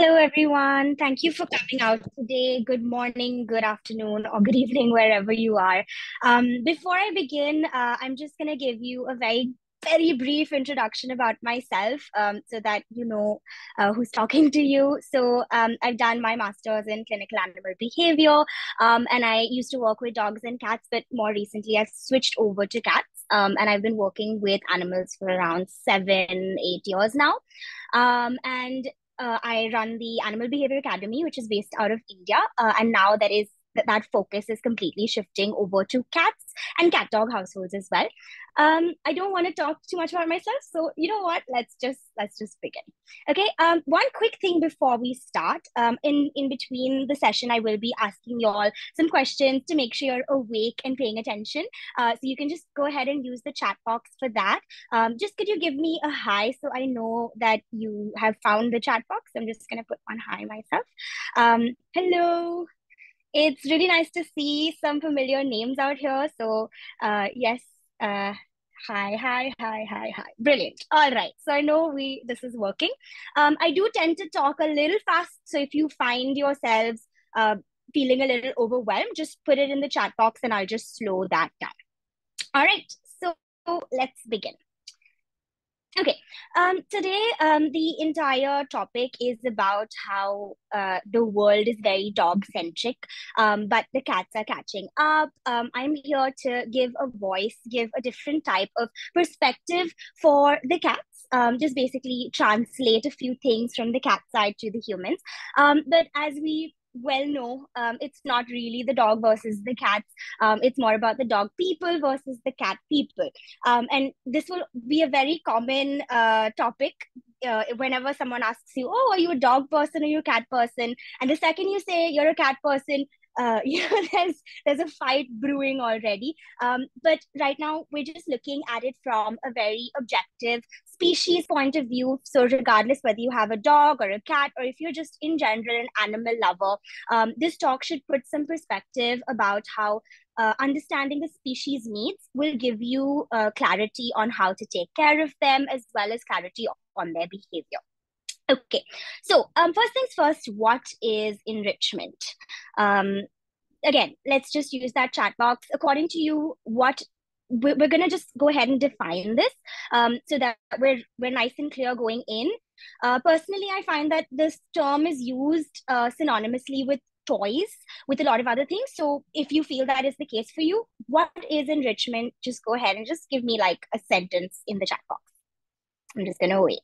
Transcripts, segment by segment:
Hello, everyone. Thank you for coming out today. Good morning, good afternoon, or good evening, wherever you are. Before I begin, I'm just going to give you a very brief introduction about myself so that you know who's talking to you. So, I've done my master's in clinical animal behavior, and I used to work with dogs and cats, but more recently, I switched over to cats. And I've been working with animals for around 7, 8 years now. And I run the Animal Behaviour Academy, which is based out of India. And now that focus is completely shifting over to cats and cat dog households as well. I don't want to talk too much about myself, so you know what? Let's just begin. Okay. One quick thing before we start. In between the session, I will be asking you all some questions to make sure you're awake and paying attention. So you can just go ahead and use the chat box for that. Just could you give me a hi so I know that you have found the chat box? I'm just gonna put one hi myself. Hello. It's really nice to see some familiar names out here. So, yes, uh, hi. Brilliant. All right. So I know this is working. I do tend to talk a little fast. So if you find yourselves feeling a little overwhelmed, just put it in the chat box and I'll just slow that down. All right. So let's begin. Okay, today the entire topic is about how the world is very dog-centric, but the cats are catching up. I'm here to give a voice, give a different type of perspective for the cats, just basically translate a few things from the cat side to the humans. But as we well know, it's not really the dog versus the cats. It's more about the dog people versus the cat people. And this will be a very common topic whenever someone asks you, oh, are you a dog person or you a cat person? And the second you say you're a cat person, there's a fight brewing already. But right now we're just looking at it from a very objective species point of view. So regardless whether you have a dog or a cat, or if you're just in general an animal lover, this talk should put some perspective about how understanding the species needs will give you clarity on how to take care of them, as well as clarity on their behavior. Okay, so first things first, what is enrichment? Again, let's just use that chat box. According to you, we're going to just go ahead and define this so that we're nice and clear going in. Personally, I find that this term is used synonymously with toys, with a lot of other things. So if you feel that is the case for you, what is enrichment? Just go ahead and just give me like a sentence in the chat box. I'm just going to wait.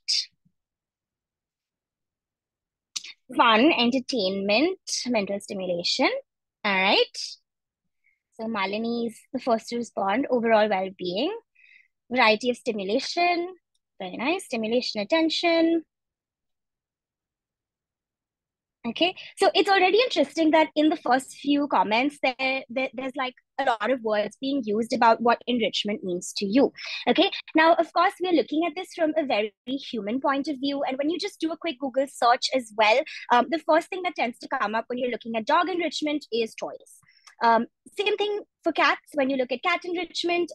Fun, entertainment, mental stimulation. All right. So Malini is the first to respond. Overall well-being, variety of stimulation. Very nice. Stimulation, attention. Okay, so it's already interesting that in the first few comments, there's like a lot of words being used about what enrichment means to you. Okay, now, of course, we're looking at this from a very human point of view. And when you just do a quick Google search as well, the first thing that tends to come up when you're looking at dog enrichment is toys. Same thing for cats. When you look at cat enrichment,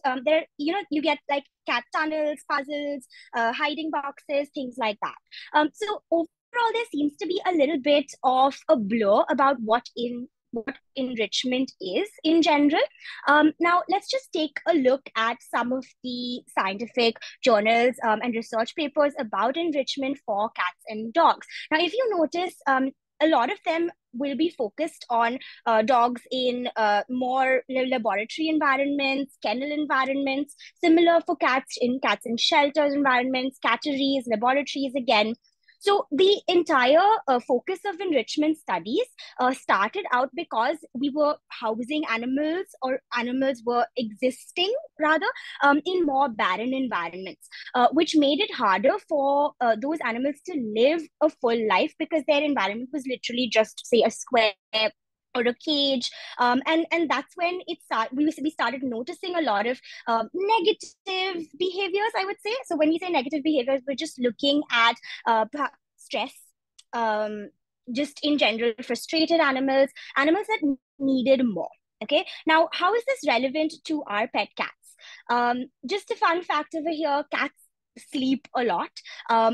you get like cat tunnels, puzzles, hiding boxes, things like that. So overall, there seems to be a little bit of a blur about what enrichment is in general. Now, let's just take a look at some of the scientific journals and research papers about enrichment for cats and dogs. Now, if you notice, a lot of them will be focused on dogs in more laboratory environments, kennel environments, similar for cats in shelters environments, catteries, laboratories again. So the entire focus of enrichment studies started out because we were housing animals, or animals were existing rather in more barren environments, which made it harder for those animals to live a full life because their environment was literally just, say, a square or a cage, and that's when we started noticing a lot of negative behaviors, I would say. So when we say negative behaviors, we're just looking at stress, just in general, frustrated animals that needed more. Okay, now how is this relevant to our pet cats? Just a fun fact over here: cats sleep a lot.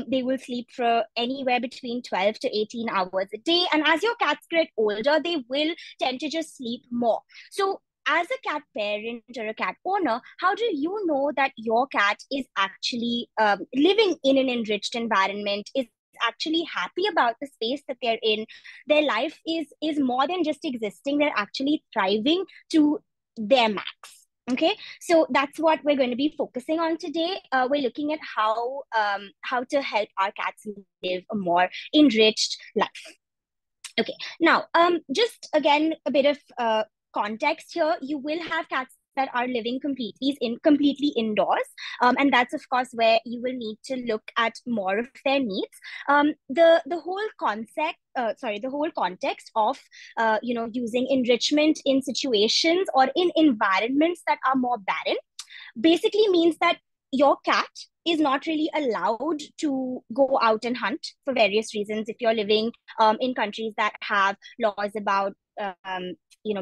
They will sleep for anywhere between 12 to 18 hours a day. And as your cats get older, they will tend to just sleep more. So as a cat parent or a cat owner, how do you know that your cat is actually living in an enriched environment, is actually happy about the space that they're in? Their life is more than just existing. They're actually thriving to their max. Okay, so that's what we're going to be focusing on today. We're looking at how to help our cats live a more enriched life. Okay, now just again a bit of context here. You will have cats that are living completely indoors, and that's of course where you will need to look at more of their needs. The whole the whole context of using enrichment in situations or in environments that are more barren basically means that your cat is not really allowed to go out and hunt for various reasons. If you're living in countries that have laws about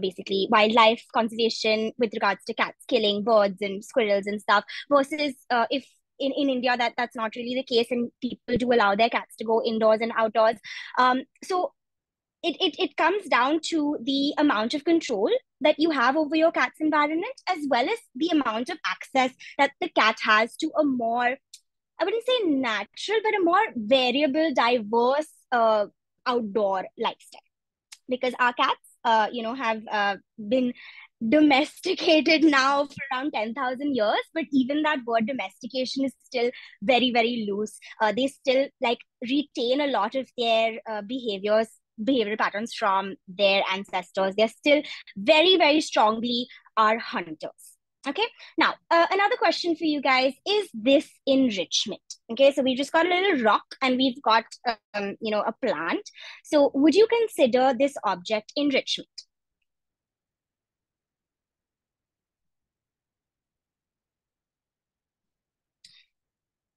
basically wildlife conservation with regards to cats killing birds and squirrels and stuff, versus if in India that's not really the case, and people do allow their cats to go indoors and outdoors. So it comes down to the amount of control that you have over your cat's environment, as well as the amount of access that the cat has to a more, I wouldn't say natural, but a more variable, diverse outdoor lifestyle. Because our cats, have been domesticated now for around 10,000 years, but even that word domestication is still very, very loose. They still retain a lot of their behavioral patterns from their ancestors. They're still very, very strongly our hunters. Okay, now another question for you guys: is this enrichment? Okay, so we just got a little rock and we've got a plant. So would you consider this object enrichment?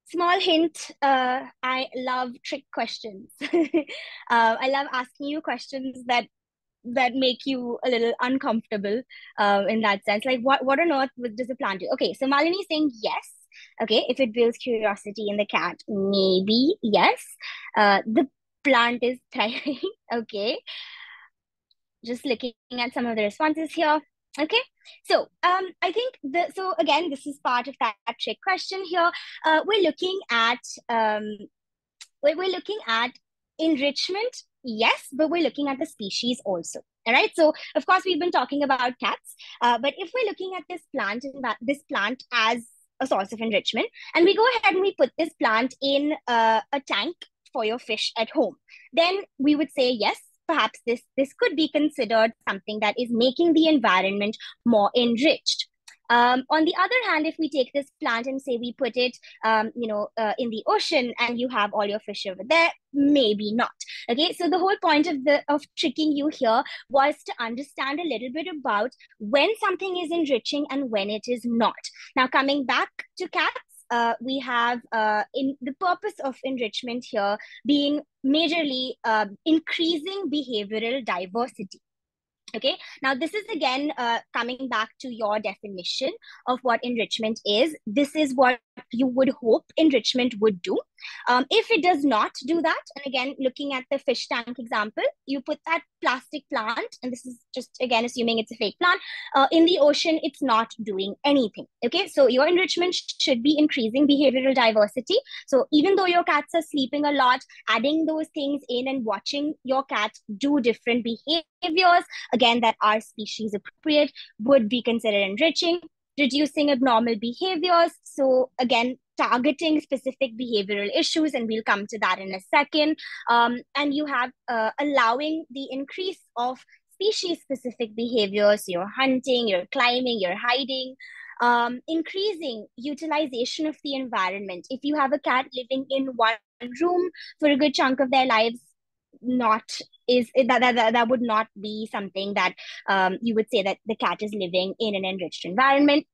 Small hint, I love trick questions. I love asking you questions that make you a little uncomfortable in that sense. Like what on earth does a plant do? Okay, so Malini is saying yes. Okay, if it builds curiosity in the cat, maybe yes. The plant is thriving. Okay, just looking at some of the responses here. Okay, so I think so again, this is part of that trick question here. We're looking at we're looking at enrichment, yes, but we're looking at the species also. All right. So of course we've been talking about cats, but if we're looking at this plant as a source of enrichment, and we go ahead and we put this plant in a tank for your fish at home, then we would say yes. Perhaps this could be considered something that is making the environment more enriched. On the other hand, if we take this plant and say we put it, in the ocean, and you have all your fish over there, maybe not. Okay, so the whole point of tricking you here was to understand a little bit about when something is enriching and when it is not. Now, coming back to cats, we have in the purpose of enrichment here being majorly increasing behavioral diversity. Okay, now this is again coming back to your definition of what enrichment is. This is what you would hope enrichment would do. If it does not do that, and again, looking at the fish tank example, you put that plastic plant, and this is just again assuming it's a fake plant, in the ocean, it's not doing anything. Okay, so your enrichment should be increasing behavioral diversity. So even though your cats are sleeping a lot, adding those things in and watching your cat do different behaviors, again, that are species appropriate, would be considered enriching. Reducing abnormal behaviors. So again, targeting specific behavioral issues, and we'll come to that in a second. And you have allowing the increase of species-specific behaviors. You're hunting, you're climbing, you're hiding. Increasing utilization of the environment. If you have a cat living in one room for a good chunk of their lives, that would not be something that you would say that the cat is living in an enriched environment.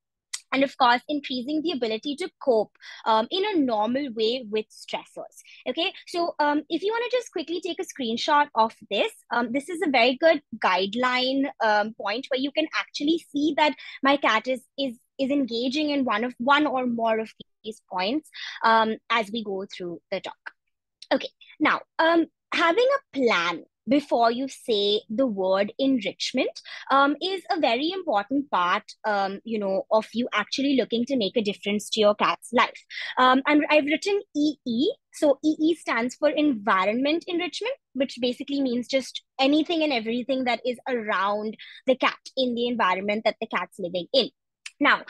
And of course, increasing the ability to cope in a normal way with stressors. Okay, so if you want to just quickly take a screenshot of this, this is a very good guideline point where you can actually see that my cat is engaging in one or more of points as we go through the talk. Okay, now, having a plan before you say the word enrichment is a very important part, of you actually looking to make a difference to your cat's life. I've written EE. So EE stands for environment enrichment, which basically means just anything and everything that is around the cat in the environment that the cat's living in. Now,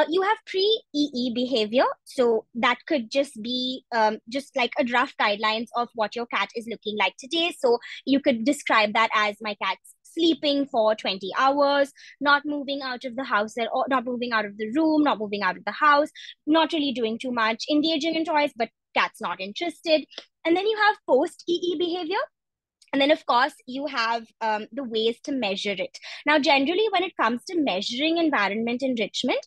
you have pre-EE behavior. So that could just be just like a rough guidelines of what your cat is looking like today. So you could describe that as my cat's sleeping for 20 hours, not moving out of the house or not moving out of the room, not moving out of the house, not really doing too much, engaging in toys, but cat's not interested. And then you have post-EE behavior. And then, of course, you have the ways to measure it. Now, generally, when it comes to measuring environment enrichment,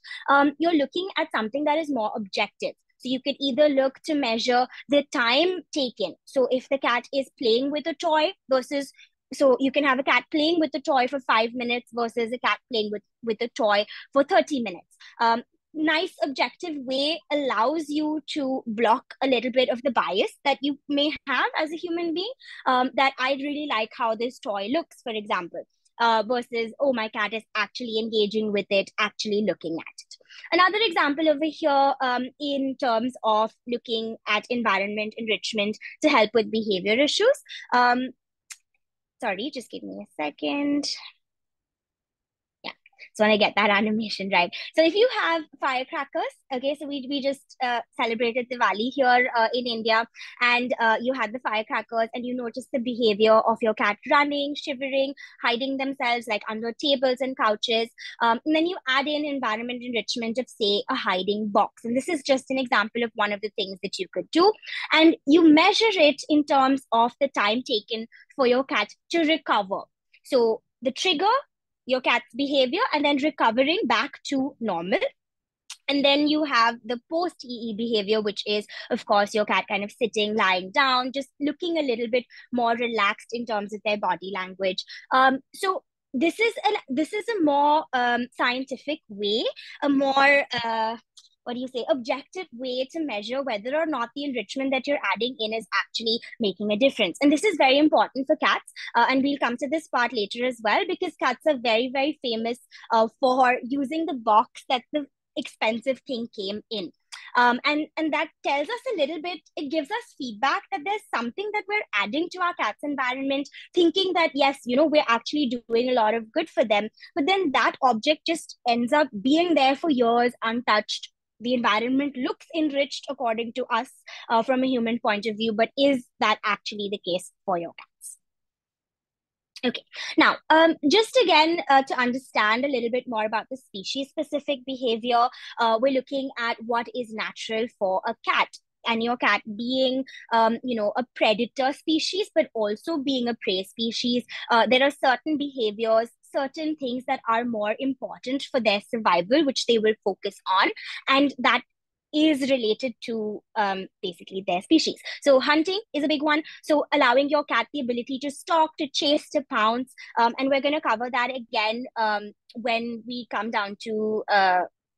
you're looking at something that is more objective. So you could either look to measure the time taken. So if the cat is playing with a toy versus, so you can have a cat playing with a toy for 5 minutes versus a cat playing with a toy for 30 minutes. Nice objective way allows you to block a little bit of the bias that you may have as a human being, that I really like how this toy looks, for example, versus, oh, my cat is actually engaging with it, actually looking at it. Another example over here, in terms of looking at environment enrichment to help with behavior issues. Sorry, just give me a second. So when I get that animation right. So if you have firecrackers, okay, so we just celebrated Diwali here in India, and you had the firecrackers and you noticed the behavior of your cat running, shivering, hiding themselves like under tables and couches. And then you add in environment enrichment of, say, a hiding box. And this is just an example of one of the things that you could do. And you measure it in terms of the time taken for your cat to recover. So the trigger, your cat's behavior, and then recovering back to normal. And then you have the post-EE behavior, which is, of course, your cat kind of sitting, lying down, just looking a little bit more relaxed in terms of their body language. So this is a more scientific way, a more objective way to measure whether or not the enrichment that you're adding in is actually making a difference. And this is very important for cats. And we'll come to this part later as well, because cats are very, very famous for using the box that the expensive thing came in. And that tells us a little bit, it gives us feedback that there's something that we're adding to our cat's environment, thinking that, yes, we're actually doing a lot of good for them. But then that object just ends up being there for years untouched. The environment looks enriched according to us from a human point of view, but is that actually the case for your cats? Okay, now, just again, to understand a little bit more about the species-specific behavior, we're looking at what is natural for a cat. And your cat being, a predator species, but also being a prey species, there are certain behaviors, certain things that are more important for their survival, which they will focus on. And that is related to basically their species. So hunting is a big one. So allowing your cat the ability to stalk, to chase, to pounce. And we're going to cover that again when we come down to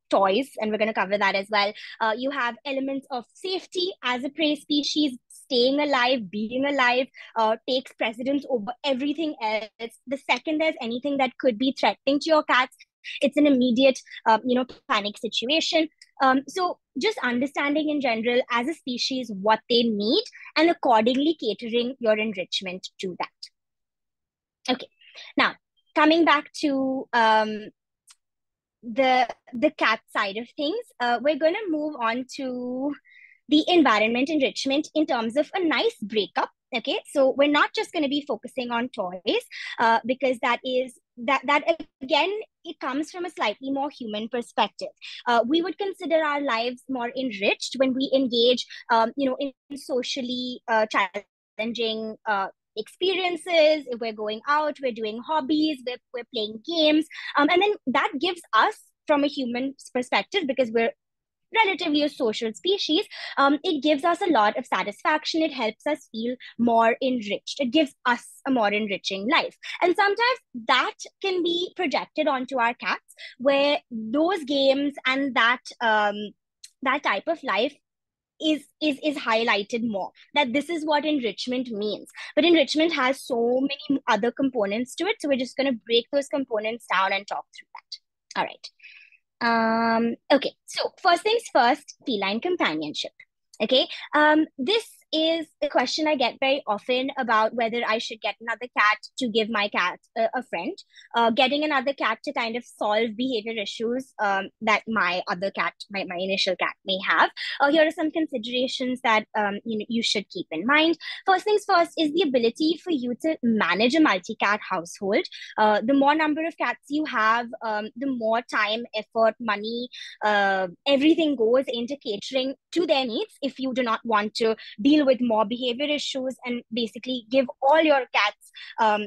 toys, and we're going to cover that as well. You have elements of safety as a prey species. Staying alive, being alive takes precedence over everything else. The second there's anything that could be threatening to your cats, it's an immediate, panic situation. So just understanding in general as a species what they need and accordingly catering your enrichment to that. Okay, now coming back to the cat side of things, we're going to move on to the environment enrichment in terms of a nice breakup. Okay, so we're not just going to be focusing on toys because that again, it comes from a slightly more human perspective. We would consider our lives more enriched when we engage, in socially challenging experiences. If we're going out, we're doing hobbies, we're playing games, and then that gives us, from a human perspective, because we're relatively a social species, it gives us a lot of satisfaction. It helps us feel more enriched. It gives us a more enriching life. And sometimes that can be projected onto our cats, where those games and that that type of life is highlighted more, that this is what enrichment means. But enrichment has so many other components to it, so we're just going to break those components down and talk through that. All right. Okay, so first things first, feline companionship. Okay, this is a question I get very often about whether I should get another cat to give my cat a friend. Getting another cat to kind of solve behavior issues that my other cat, my initial cat, may have. Here are some considerations that you should keep in mind. First things first is the ability for you to manage a multi-cat household. The more number of cats you have, the more time, effort, money, everything goes into catering to their needs if you do not want to deal with more behavior issues and basically give all your cats a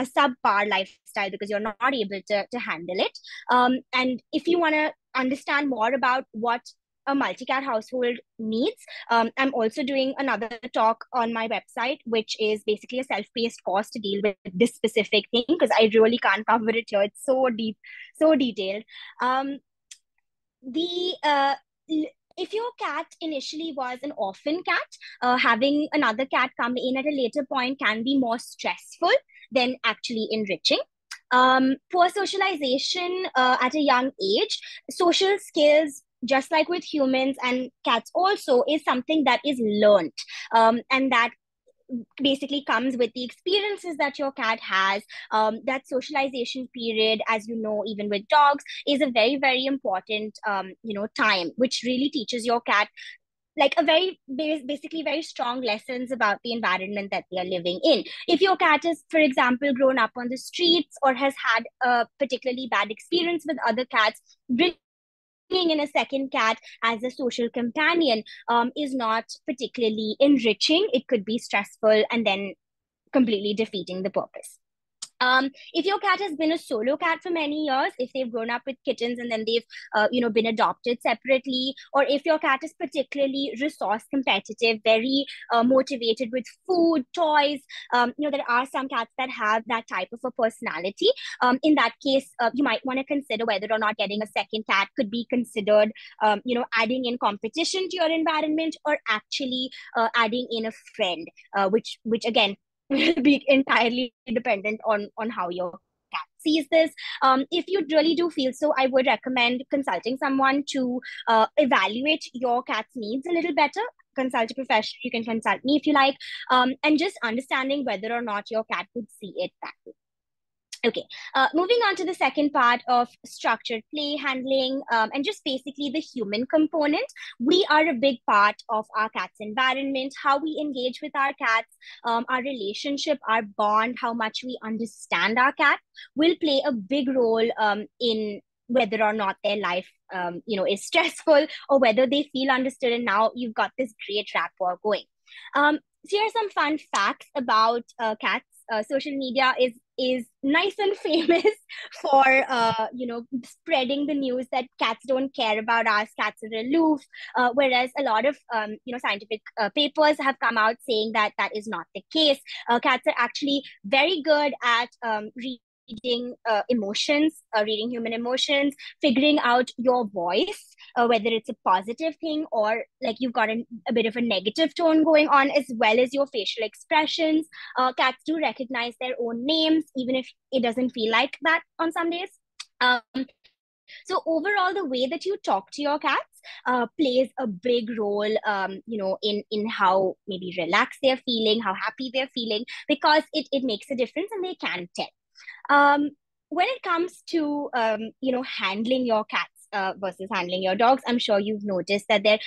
subpar lifestyle because you're not able to handle it. And if you want to understand more about what a multi-cat household needs, I'm also doing another talk on my website, which is basically a self-paced course to deal with this specific thing, because I really can't cover it here. It's so deep, so detailed. If your cat initially was an orphan cat, having another cat come in at a later point can be more stressful than actually enriching. Poor socialization at a young age, social skills, just like with humans and cats also, is something that is learned, and that basically comes with the experiences that your cat has. That socialization period, as you know, even with dogs, is a very, very important time, which really teaches your cat like a basically very strong lessons about the environment that they are living in. If your cat is, for example, grown up on the streets or has had a particularly bad experience with other cats, bringing in a second cat as a social companion is not particularly enriching. It could be stressful and then completely defeating the purpose. If your cat has been a solo cat for many years, if they've grown up with kittens and then they've, been adopted separately, or if your cat is particularly resource competitive, very motivated with food, toys, there are some cats that have that type of a personality. In that case, you might want to consider whether or not getting a second cat could be considered, adding in competition to your environment, or actually adding in a friend, which again, will be entirely dependent on how your cat sees this. If you really do feel so, I would recommend consulting someone to evaluate your cat's needs a little better. Consult a professional. You can consult me if you like, and just understanding whether or not your cat would see it that way. Okay, moving on to the second part of structured play handling, and just basically the human component. We are a big part of our cat's environment, how we engage with our cats, our relationship, our bond, how much we understand our cat will play a big role in whether or not their life is stressful or whether they feel understood, and now you've got this great rapport going. So here are some fun facts about cats. Social media is nice and famous for spreading the news that cats don't care about us, cats are aloof, whereas a lot of scientific papers have come out saying that that is not the case. Cats are actually very good at reading emotions, reading human emotions, figuring out your voice, whether it's a positive thing or like you've got a bit of a negative tone going on, as well as your facial expressions. Cats do recognize their own names, even if it doesn't feel like that on some days. So overall, the way that you talk to your cats plays a big role, in how maybe relaxed they're feeling, how happy they're feeling, because it makes a difference and they can tell. When it comes to, handling your cats versus handling your dogs, I'm sure you've noticed that there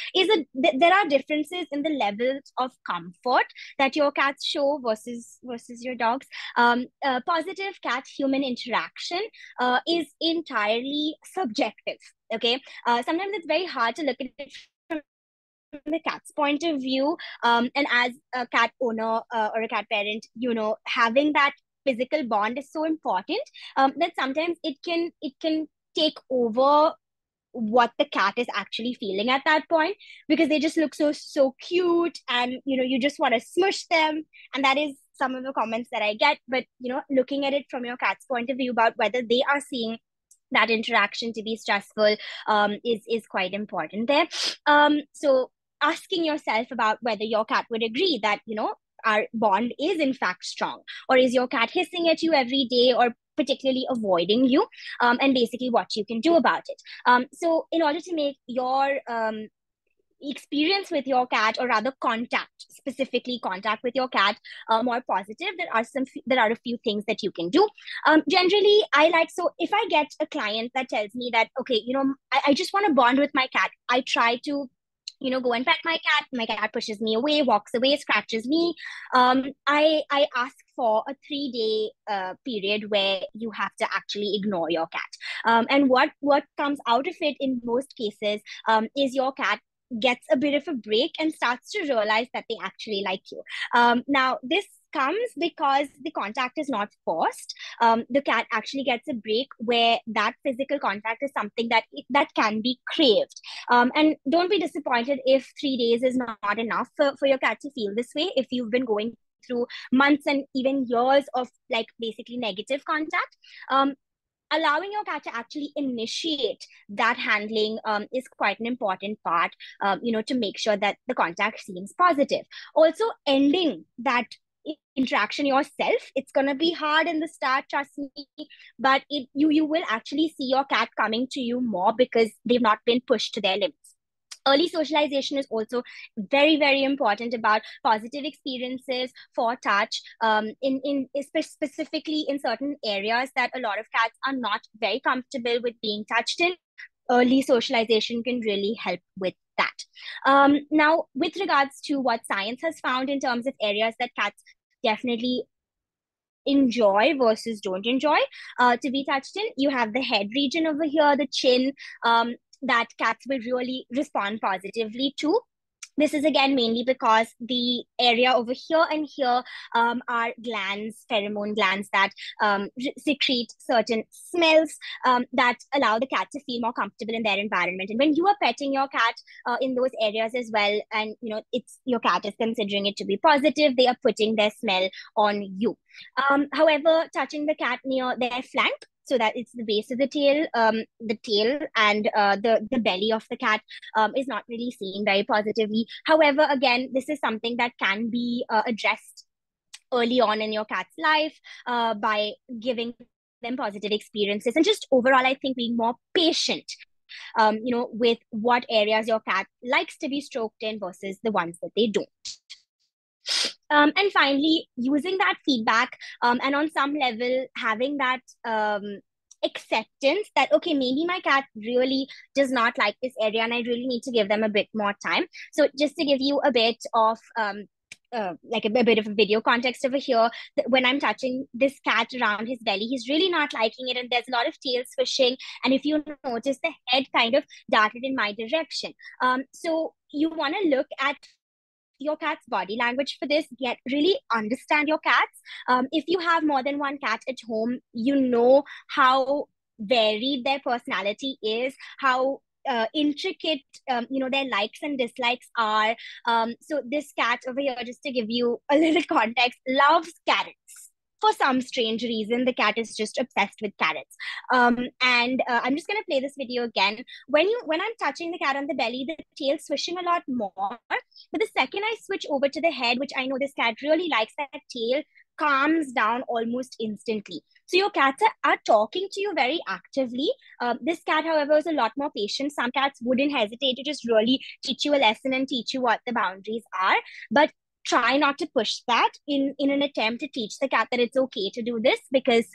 are differences in the levels of comfort that your cats show versus your dogs. Positive cat human interaction is entirely subjective. Okay, sometimes it's very hard to look at it from the cat's point of view, and as a cat owner or a cat parent, having that physical bond is so important that sometimes it can take over what the cat is actually feeling at that point, because they just look so cute, and you just want to smush them, and that is some of the comments that I get. But looking at it from your cat's point of view about whether they are seeing that interaction to be stressful is quite important there. So asking yourself about whether your cat would agree that, our bond is in fact strong, or is your cat hissing at you every day or particularly avoiding you, and basically what you can do about it. So in order to make your experience with your cat, or rather specifically contact with your cat, more positive, there are a few things that you can do. Generally, so if I get a client that tells me that, okay, I just want to bond with my cat, I try to go and pet my cat pushes me away, walks away, scratches me. I ask for a 3-day period where you have to actually ignore your cat. And what comes out of it in most cases is your cat gets a bit of a break and starts to realize that they actually like you. Now, this comes because the contact is not forced. The cat actually gets a break where that physical contact is something that can be craved. And don't be disappointed if 3 days is not enough for your cat to feel this way. If you've been going through months and even years of basically negative contact, allowing your cat to actually initiate that handling is quite an important part, to make sure that the contact seems positive. Also, ending that interaction yourself, it's going to be hard in the start, trust me, but you will actually see your cat coming to you more because they've not been pushed to their limits. Early socialization is also very, very important about positive experiences for touch, specifically in certain areas that a lot of cats are not very comfortable with being touched in. Early socialization can really help with that. Now, with regards to what science has found in terms of areas that cats definitely enjoy versus don't enjoy to be touched in, you have the head region over here, the chin, that cats will really respond positively to. This is again mainly because the area over here and here are glands, pheromone glands that secrete certain smells that allow the cat to feel more comfortable in their environment. And when you are petting your cat in those areas as well, and it's your cat is considering it to be positive, they are putting their smell on you. However, touching the cat near their flank, so that it's the base of the tail and the belly of the cat is not really seen very positively. However, again, this is something that can be addressed early on in your cat's life by giving them positive experiences, and just overall, I think being more patient with what areas your cat likes to be stroked in versus the ones that they don't. And finally, using that feedback and on some level having that acceptance that, okay, maybe my cat really does not like this area and I really need to give them a bit more time. So just to give you a bit of a bit of a video context over here, when I'm touching this cat around his belly, he's really not liking it, and there's a lot of tail swishing, and if you notice, the head kind of darted in my direction. So you want to look at your cat's body language for this, really understand your cats. If you have more than one cat at home, you know how varied their personality is, how intricate their likes and dislikes are. So this cat over here, just to give you a little context, loves carrots. For some strange reason, the cat is just obsessed with carrots. And I'm just going to play this video again. When I'm touching the cat on the belly, the tail's swishing a lot more. But the second I switch over to the head, which I know this cat really likes, that tail calms down almost instantly. So your cats are talking to you very actively. This cat, however, is a lot more patient. Some cats wouldn't hesitate to just really teach you a lesson and teach you what the boundaries are. But try not to push that in an attempt to teach the cat that it's okay to do this, because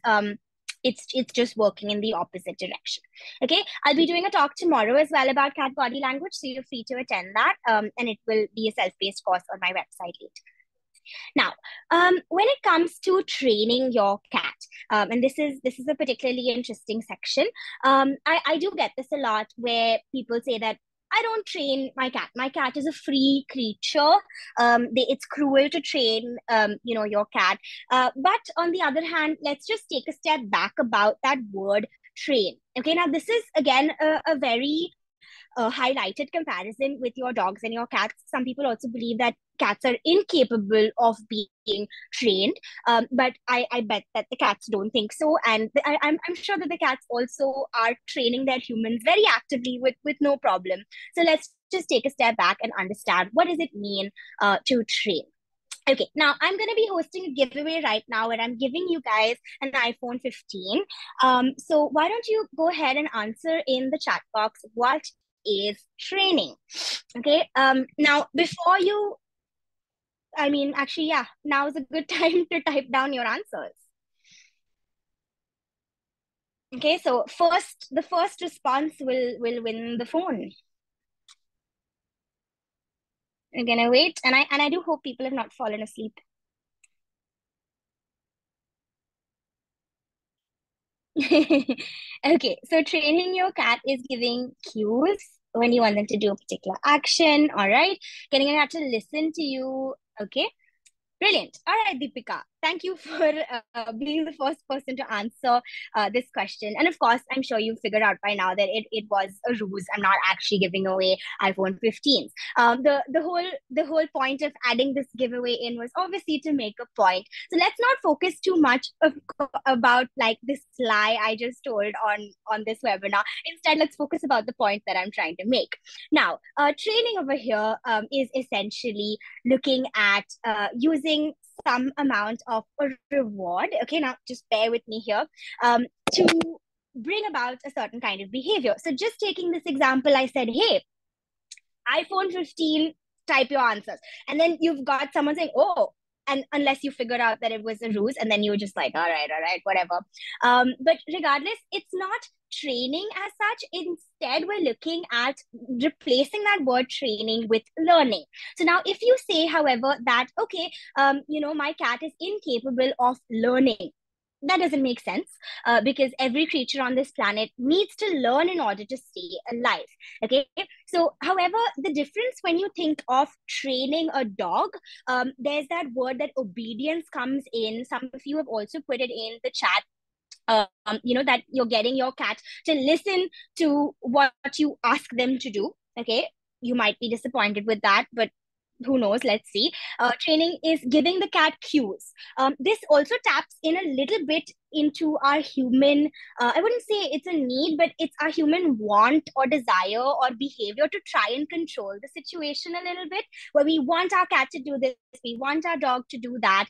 it's just working in the opposite direction. Okay, I'll be doing a talk tomorrow as well about cat body language, so you're free to attend that, and it will be a self-paced course on my website later. Now, when it comes to training your cat, and this is a particularly interesting section. I do get this a lot, where people say that I don't train my cat. My cat is a free creature. It's cruel to train, your cat. But on the other hand, let's just take a step back about that word train. Okay, now this is again a very highlighted comparison with your dogs and your cats. Some people also believe that cats are incapable of being trained, but I bet that the cats don't think so, and I'm sure that the cats also are training their humans very actively with no problem. So let's just take a step back and understand what does it mean to train. Okay, now I'm going to be hosting a giveaway right now where I'm giving you guys an iPhone 15. So why don't you go ahead and answer in the chat box, what is training? Okay, now before you, actually, yeah, now is a good time to type down your answers. Okay, so the first response will win the phone. I'm gonna wait, and I do hope people have not fallen asleep. Okay, so training your cat is giving cues when you want them to do a particular action, all right? Getting a cat to listen to you, okay? Brilliant. All right, Deepika. Thank you for being the first person to answer this question. And of course, I'm sure you figured out by now that it was a ruse. I'm not actually giving away iPhone 15s. The whole point of adding this giveaway in was obviously to make a point. So let's not focus too much about like this lie I just told on this webinar. Instead, let's focus about the point that I'm trying to make. Now, training over here is essentially looking at using some amount of a reward. Okay, now just bear with me here. To bring about a certain kind of behavior. So just taking this example, I said, hey, iPhone 15, type your answers. And then you've got someone saying, oh, and unless you figured out that it was a ruse, and then you were just like, all right, whatever. But regardless, it's not training as such. Instead, we're looking at replacing that word training with learning. So now if you say, however, that, okay, my cat is incapable of learning, that doesn't make sense, because every creature on this planet needs to learn in order to stay alive. Okay, so however, the difference when you think of training a dog, there's that word that obedience comes in. Some of you have also put it in the chat, that you're getting your cat to listen to what you ask them to do. Okay, you might be disappointed with that, but who knows, let's see. Training is giving the cat cues. This also taps in a little bit into our human, I wouldn't say it's a need, but it's our human want or desire or behavior to try and control the situation a little bit, where we want our cat to do this, we want our dog to do that.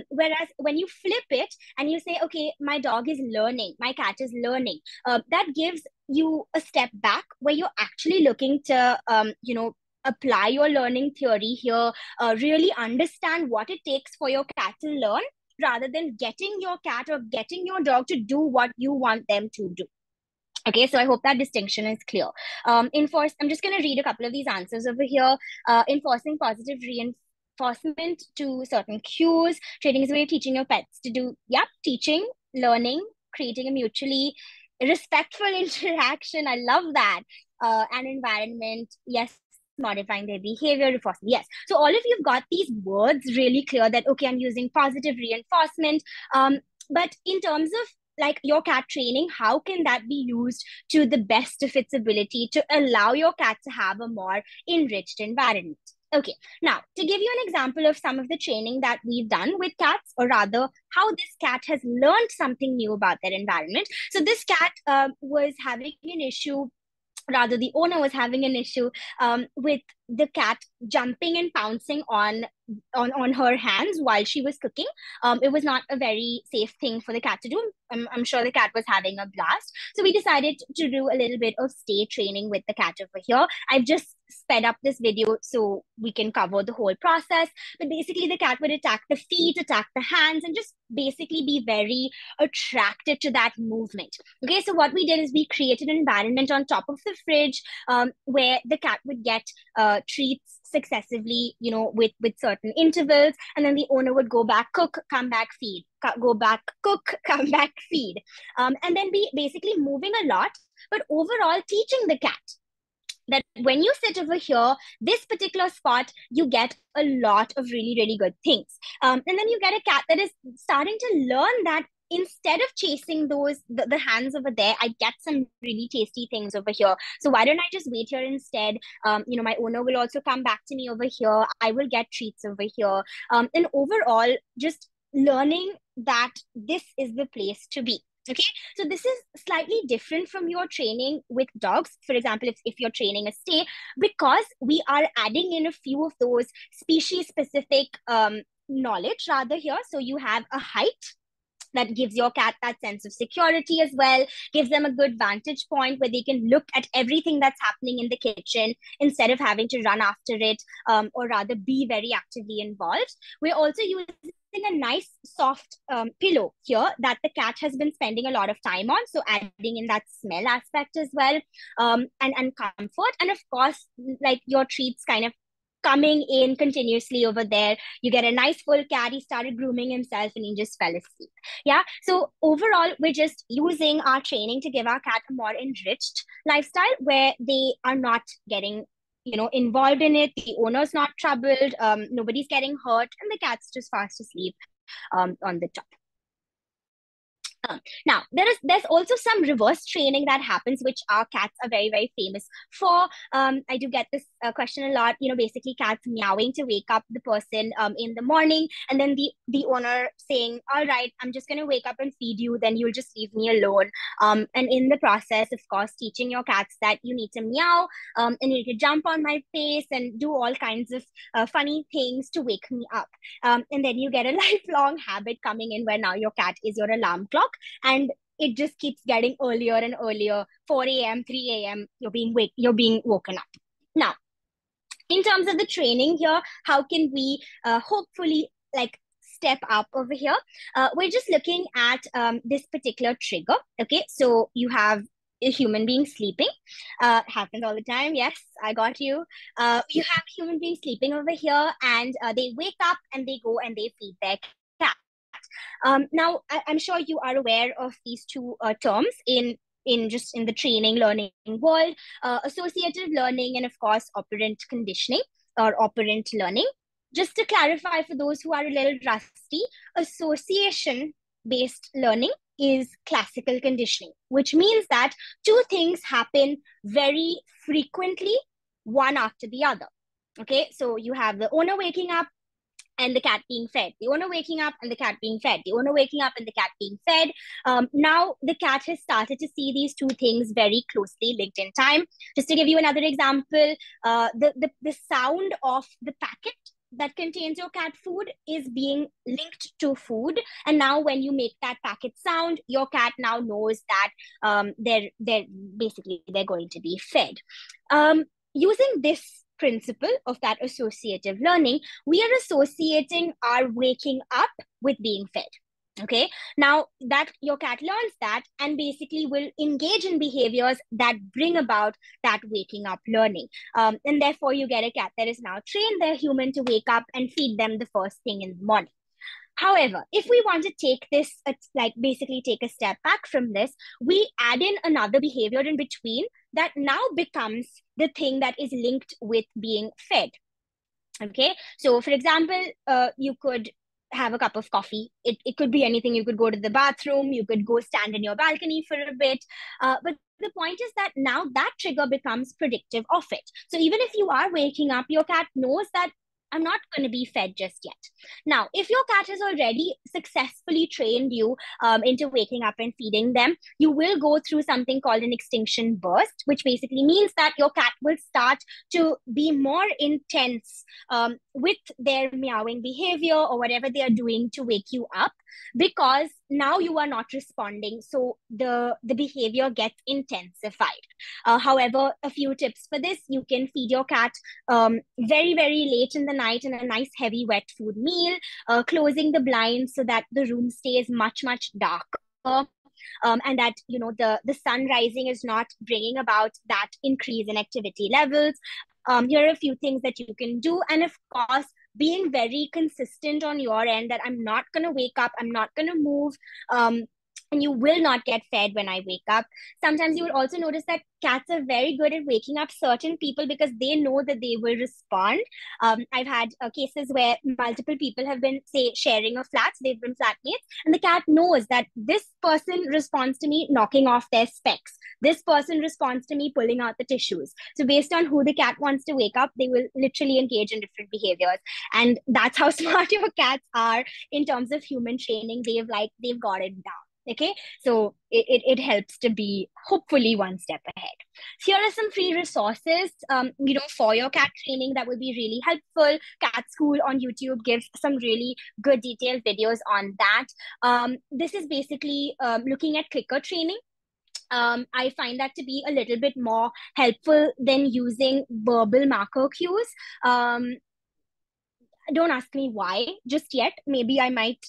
Whereas when you flip it and you say, okay, my dog is learning, my cat is learning, that gives you a step back where you're actually looking to, apply your learning theory here, really understand what it takes for your cat to learn, rather than getting your cat or getting your dog to do what you want them to do. Okay, so I hope that distinction is clear. I'm just going to read a couple of these answers over here. Enforcing positive reinforcement to certain cues. Training is a way of teaching your pets to do, teaching, learning, creating a mutually respectful interaction. I love that. An environment, yes, modifying their behavior, reinforcement. Yes. So all of you've got these words really clear that, okay, I'm using positive reinforcement. But in terms of like your cat training, how can that be used to the best of its ability to allow your cat to have a more enriched environment? Okay, now to give you an example of some of the training that we've done with cats, or rather how this cat has learned something new about their environment. So this cat was having an issue, rather the owner was having an issue with the cat jumping and pouncing on her hands while she was cooking. It was not a very safe thing for the cat to do. I'm sure the cat was having a blast. So we decided to do a little bit of stay training with the cat over here. I've just sped up this video so we can cover the whole process. But basically the cat would attack the feet, attack the hands, and just basically be very attracted to that movement. Okay, so what we did is we created an environment on top of the fridge, where the cat would get treats successively, with certain intervals, and then the owner would go back, cook, come back, feed, go back, cook, come back, feed, and then be basically moving a lot, but overall teaching the cat that when you sit over here, this particular spot, you get a lot of really, really good things. And then you get a cat that is starting to learn that instead of chasing the hands over there, I get some really tasty things over here. So why don't I just wait here instead? My owner will also come back to me over here. I will get treats over here. And overall, just learning that this is the place to be. Okay, so this is slightly different from your training with dogs. For example, if you're training a stay, because we are adding in a few of those species specific knowledge rather here. So you have a height that gives your cat that sense of security as well, gives them a good vantage point where they can look at everything that's happening in the kitchen instead of having to run after it, or rather be very actively involved. We're also using a nice soft pillow here that the cat has been spending a lot of time on, so adding in that smell aspect as well, and comfort. And of course, like your treats kind of coming in continuously over there. You get a nice full cat. He started grooming himself and he just fell asleep. Yeah. So overall, we're just using our training to give our cat a more enriched lifestyle where they are not getting involved in it. The owner's not troubled. Nobody's getting hurt, and the cat's just fast asleep on the top. Now, there's also some reverse training that happens, which our cats are very, very famous for. I do get this question a lot. Basically cats meowing to wake up the person in the morning, and then the owner saying, "All right, I'm just going to wake up and feed you. Then you'll just leave me alone." And in the process, of course, teaching your cats that you need to meow, and you need to jump on my face and do all kinds of funny things to wake me up. And then you get a lifelong habit coming in where now your cat is your alarm clock, and it just keeps getting earlier and earlier. 4 a.m., 3 a.m., you're being woken up. Now, in terms of the training here, how can we hopefully step up over here? We're just looking at this particular trigger. Okay, so you have a human being sleeping. Happens all the time. Yes, I got you. You have a human being sleeping over here, and they wake up and they go and they feed their cat. Now, I'm sure you are aware of these two terms in the training learning world: associative learning and, of course, operant conditioning or operant learning. Just to clarify for those who are a little rusty, association based learning is classical conditioning, which means that two things happen very frequently, one after the other. Okay, so you have the owner waking up and the cat being fed, the owner waking up and the cat being fed, the owner waking up and the cat being fed. Now the cat has started to see these two things very closely linked in time. Just to give you another example, the sound of the packet that contains your cat food is being linked to food, and now when you make that packet sound, your cat now knows that they're going to be fed. Using this principle of that associative learning, we are associating our waking up with being fed. Okay, now that your cat learns that and basically will engage in behaviors that bring about that waking up learning. And therefore you get a cat that is now trained their human to wake up and feed them the first thing in the morning. However, if we want to take this, basically take a step back from this, we add in another behavior in between that now becomes the thing that is linked with being fed. Okay, so for example, you could have a cup of coffee. It could be anything. You could go to the bathroom, you could go stand in your balcony for a bit. But the point is that now that trigger becomes predictive of it. So even if you are waking up, your cat knows that I'm not going to be fed just yet. Now, if your cat has already successfully trained you into waking up and feeding them, you will go through something called an extinction burst, which basically means that your cat will start to be more intense with their meowing behavior or whatever they are doing to wake you up, because now you are not responding. So the behavior gets intensified. However, a few tips for this: you can feed your cat very, very late in the night in a nice heavy wet food meal, closing the blinds so that the room stays much, much darker. And that the sun rising is not bringing about that increase in activity levels. Here are a few things that you can do, and of course, being very consistent on your end that I'm not going to wake up, I'm not going to move and you will not get fed when I wake up. Sometimes you will also notice that cats are very good at waking up certain people because they know that they will respond. I've had cases where multiple people have been, say, sharing a flat, they've been flatmates, and the cat knows that this person responds to me knocking off their specs. This person responds to me pulling out the tissues. So based on who the cat wants to wake up, they will literally engage in different behaviors. And that's how smart your cats are in terms of human training. They've got it down. Okay, so it helps to be hopefully one step ahead. So here are some free resources, for your cat training that will be really helpful. Cat School on YouTube gives some really good detailed videos on that. This is basically looking at clicker training. I find that to be a little bit more helpful than using verbal marker cues. Don't ask me why just yet. Maybe I might,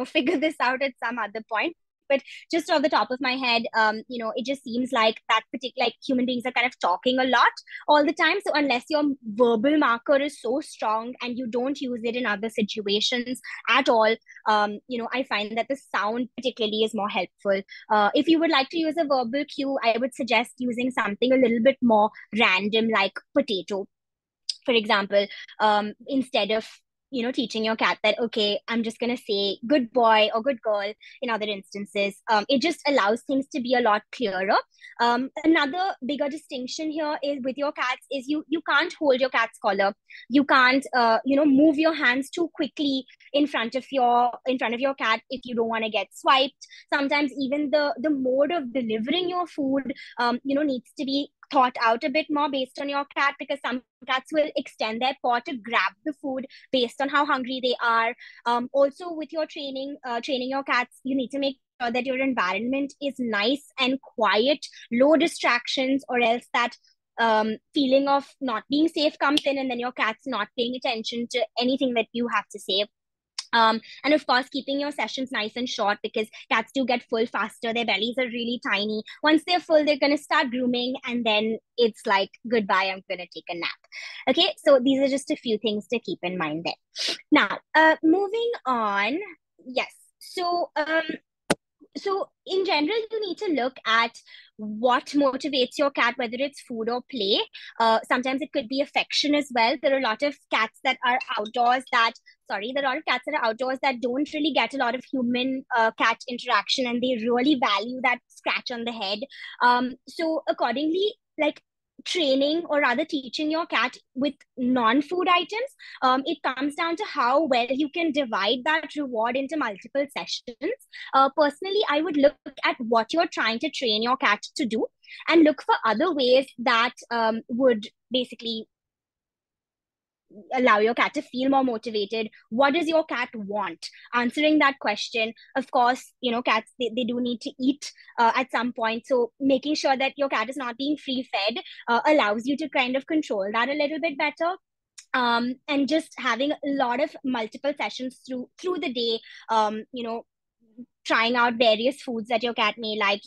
figure this out at some other point. But just off the top of my head, it just seems like that particular, like human beings are kind of talking a lot all the time. So unless your verbal marker is so strong and you don't use it in other situations at all, I find that the sound particularly is more helpful. If you would like to use a verbal cue, I would suggest using something a little bit more random, like potato, for example. Instead of teaching your cat that, okay, I'm just going to say good boy or good girl in other instances, it just allows things to be a lot clearer. Another bigger distinction here is with your cats is you can't hold your cat's collar. You can't move your hands too quickly in front of your cat if you don't want to get swiped. Sometimes even the mode of delivering your food needs to be thought out a bit more based on your cat, because some cats will extend their paw to grab the food based on how hungry they are. Also, with your training your cats, you need to make sure that your environment is nice and quiet, low distractions, or else that feeling of not being safe comes in, and then your cat's not paying attention to anything that you have to say. And of course, keeping your sessions nice and short, because cats do get full faster. Their bellies are really tiny. Once they're full, they're going to start grooming, and then it's like, goodbye, I'm going to take a nap. Okay, so these are just a few things to keep in mind there. Now, moving on. Yes. So in general, you need to look at what motivates your cat, whether it's food or play. Sometimes it could be affection as well. There are a lot of cats that are outdoors that don't really get a lot of human cat interaction, and they really value that scratch on the head. So accordingly, like, training, or rather teaching your cat with non-food items, it comes down to how well you can divide that reward into multiple sessions. Personally, I would look at what you're trying to train your cat to do and look for other ways that would basically allow your cat to feel more motivated. What does your cat want? Answering that question. Of course, cats, they do need to eat at some point. So making sure that your cat is not being free fed allows you to kind of control that a little bit better. And just having a lot of multiple sessions through the day, trying out various foods that your cat may like.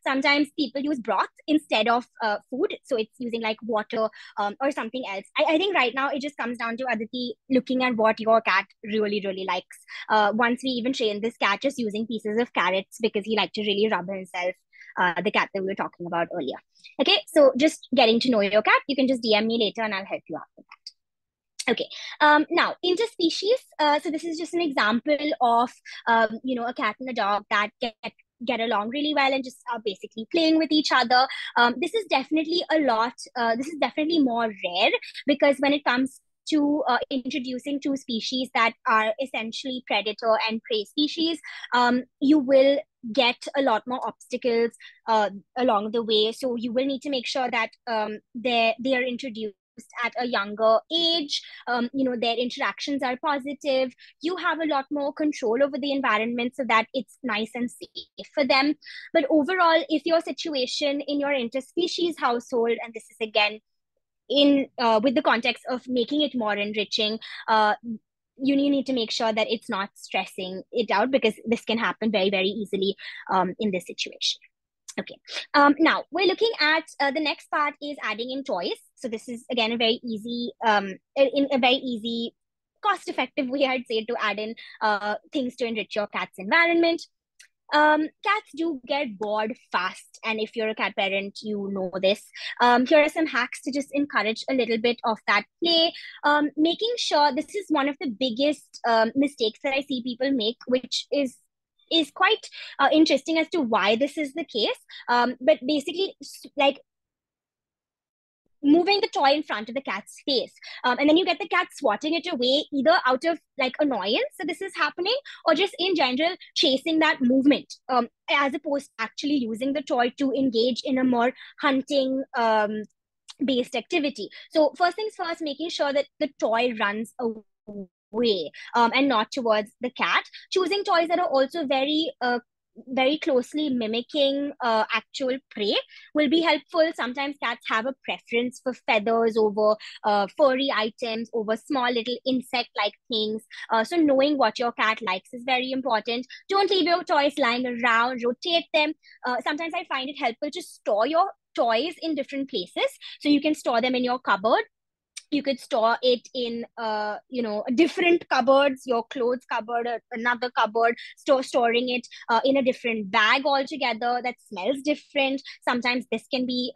Sometimes people use broth instead of food, so it's using like water or something else. I think right now it just comes down to Aditi looking at what your cat really really likes. Once we even trained this cat just using pieces of carrots because he liked to really rub himself, the cat that we were talking about earlier. Okay, so just getting to know your cat, you can just DM me later and I'll help you out with that. Okay, now interspecies. So this is just an example of, a cat and a dog that get along really well and just are basically playing with each other. This is definitely this is definitely more rare, because when it comes to introducing two species that are essentially predator and prey species, you will get a lot more obstacles along the way. So you will need to make sure that they are introduced at a younger age. Their interactions are positive. You have a lot more control over the environment so that it's nice and safe for them. But overall, if your situation in your interspecies household, and this is again in with the context of making it more enriching, you need to make sure that it's not stressing it out, because this can happen very very easily in this situation. Okay. Now we're looking at the next part is adding in toys. So this is again a very easy, cost-effective way, I'd say, to add in things to enrich your cat's environment. Cats do get bored fast, and if you're a cat parent, you know this. Here are some hacks to just encourage a little bit of that play. Making sure, this is one of the biggest mistakes that I see people make, which is quite interesting as to why this is the case. But basically, like moving the toy in front of the cat's face. And then you get the cat swatting it away, either out of like annoyance that this is happening, or just in general chasing that movement, as opposed to actually using the toy to engage in a more hunting based activity. So first things first, making sure that the toy runs away, and not towards the cat. Choosing toys that are also very closely mimicking actual prey will be helpful. Sometimes cats have a preference for feathers over furry items, over small little insect-like things. So knowing what your cat likes is very important. Don't leave your toys lying around, rotate them. Sometimes I find it helpful to store your toys in different places. So you can store them in your cupboard. You could store it in different cupboards, your clothes cupboard, another cupboard, storing it in a different bag altogether that smells different. Sometimes this can be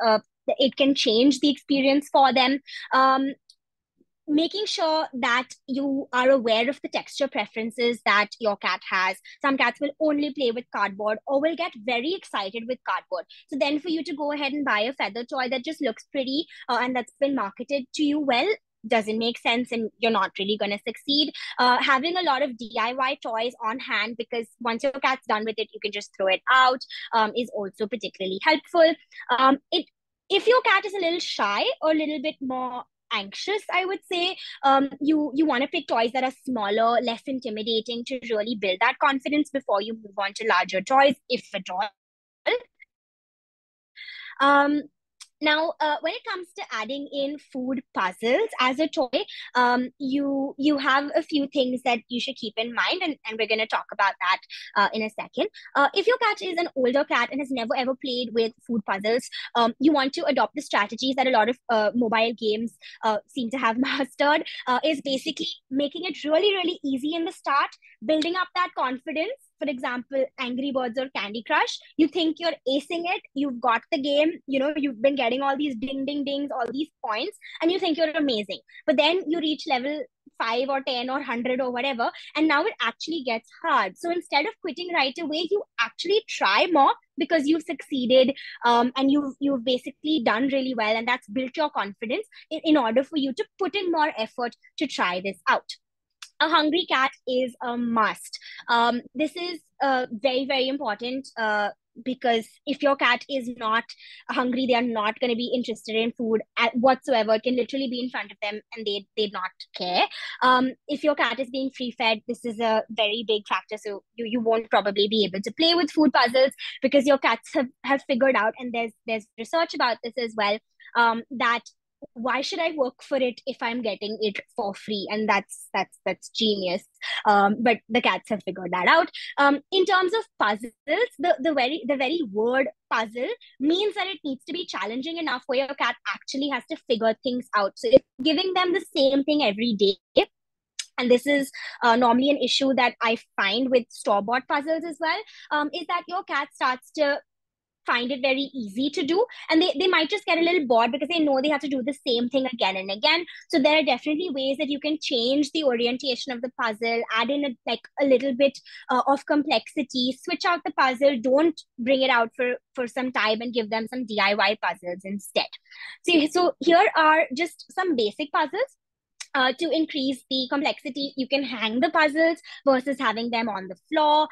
it can change the experience for them. Making sure that you are aware of the texture preferences that your cat has. Some cats will only play with cardboard or will get very excited with cardboard. So then for you to go ahead and buy a feather toy that just looks pretty and that's been marketed to you well doesn't make sense, and you're not really going to succeed. Having a lot of DIY toys on hand, because once your cat's done with it, you can just throw it out, is also particularly helpful. If your cat is a little shy or a little bit more anxious, I would say, you want to pick toys that are smaller, less intimidating, to really build that confidence before you move on to larger toys, if at all. Um, Now, when it comes to adding in food puzzles as a toy, you have a few things that you should keep in mind, and we're going to talk about that in a second. If your cat is an older cat and has never ever played with food puzzles, you want to adopt the strategies that a lot of mobile games seem to have mastered. Is basically making it really, really easy in the start, building up that confidence. For example, Angry Birds or Candy Crush, you think you're acing it, you've got the game, you've been getting all these ding, ding, dings, all these points, and you think you're amazing. But then you reach level 5 or 10 or 100 or whatever, and now it actually gets hard. So instead of quitting right away, you actually try more because you've succeeded, and you've basically done really well, and that's built your confidence in order for you to put in more effort to try this out. A hungry cat is a must. This is very, very important, because if your cat is not hungry, they are not going to be interested in food whatsoever. It can literally be in front of them and they'd not care. If your cat is being free fed, this is a very big factor. So you won't probably be able to play with food puzzles, because your cats have figured out, and there's research about this as well, that why should I work for it if I'm getting it for free? And that's genius. But the cats have figured that out. In terms of puzzles, the very word puzzle means that it needs to be challenging enough where your cat actually has to figure things out. So if giving them the same thing every day, and this is normally an issue that I find with store-bought puzzles as well, is that your cat starts to find it very easy to do, and they might just get a little bored because they know they have to do the same thing again and again. So there are definitely ways that you can change the orientation of the puzzle, add in a little bit of complexity, switch out the puzzle, don't bring it out for some time, and give them some DIY puzzles instead. So here are just some basic puzzles. To increase the complexity, you can hang the puzzles versus having them on the floor.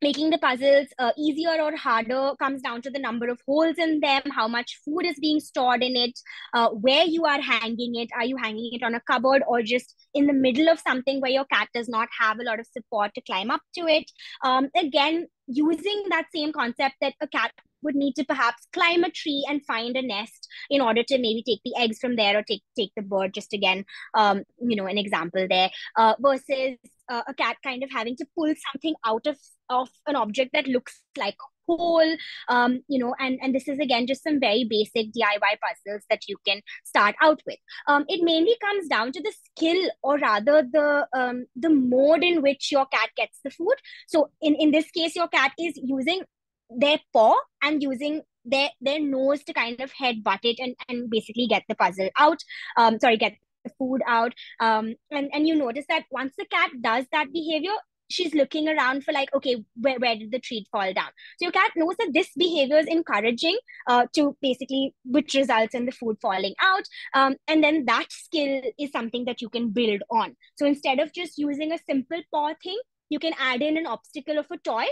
Making the puzzles easier or harder comes down to the number of holes in them, how much food is being stored in it, where you are hanging it. Are you hanging it on a cupboard or just in the middle of something where your cat does not have a lot of support to climb up to it? Again, using that same concept that a cat would need to perhaps climb a tree and find a nest in order to maybe take the eggs from there, or take the bird, just again, an example there, versus a cat kind of having to pull something out of an object that looks like a hole, and this is again just some very basic DIY puzzles that you can start out with. It mainly comes down to the skill, or rather the mode in which your cat gets the food. So in this case, your cat is using their paw and using their nose to kind of head butt it and basically get the puzzle out. Get the food out. And you notice that once the cat does that behavior, she's looking around for like, okay, where did the treat fall down? So your cat knows that this behavior is encouraging to basically, which results in the food falling out. And then that skill is something that you can build on. So instead of just using a simple paw thing, you can add in an obstacle of a toy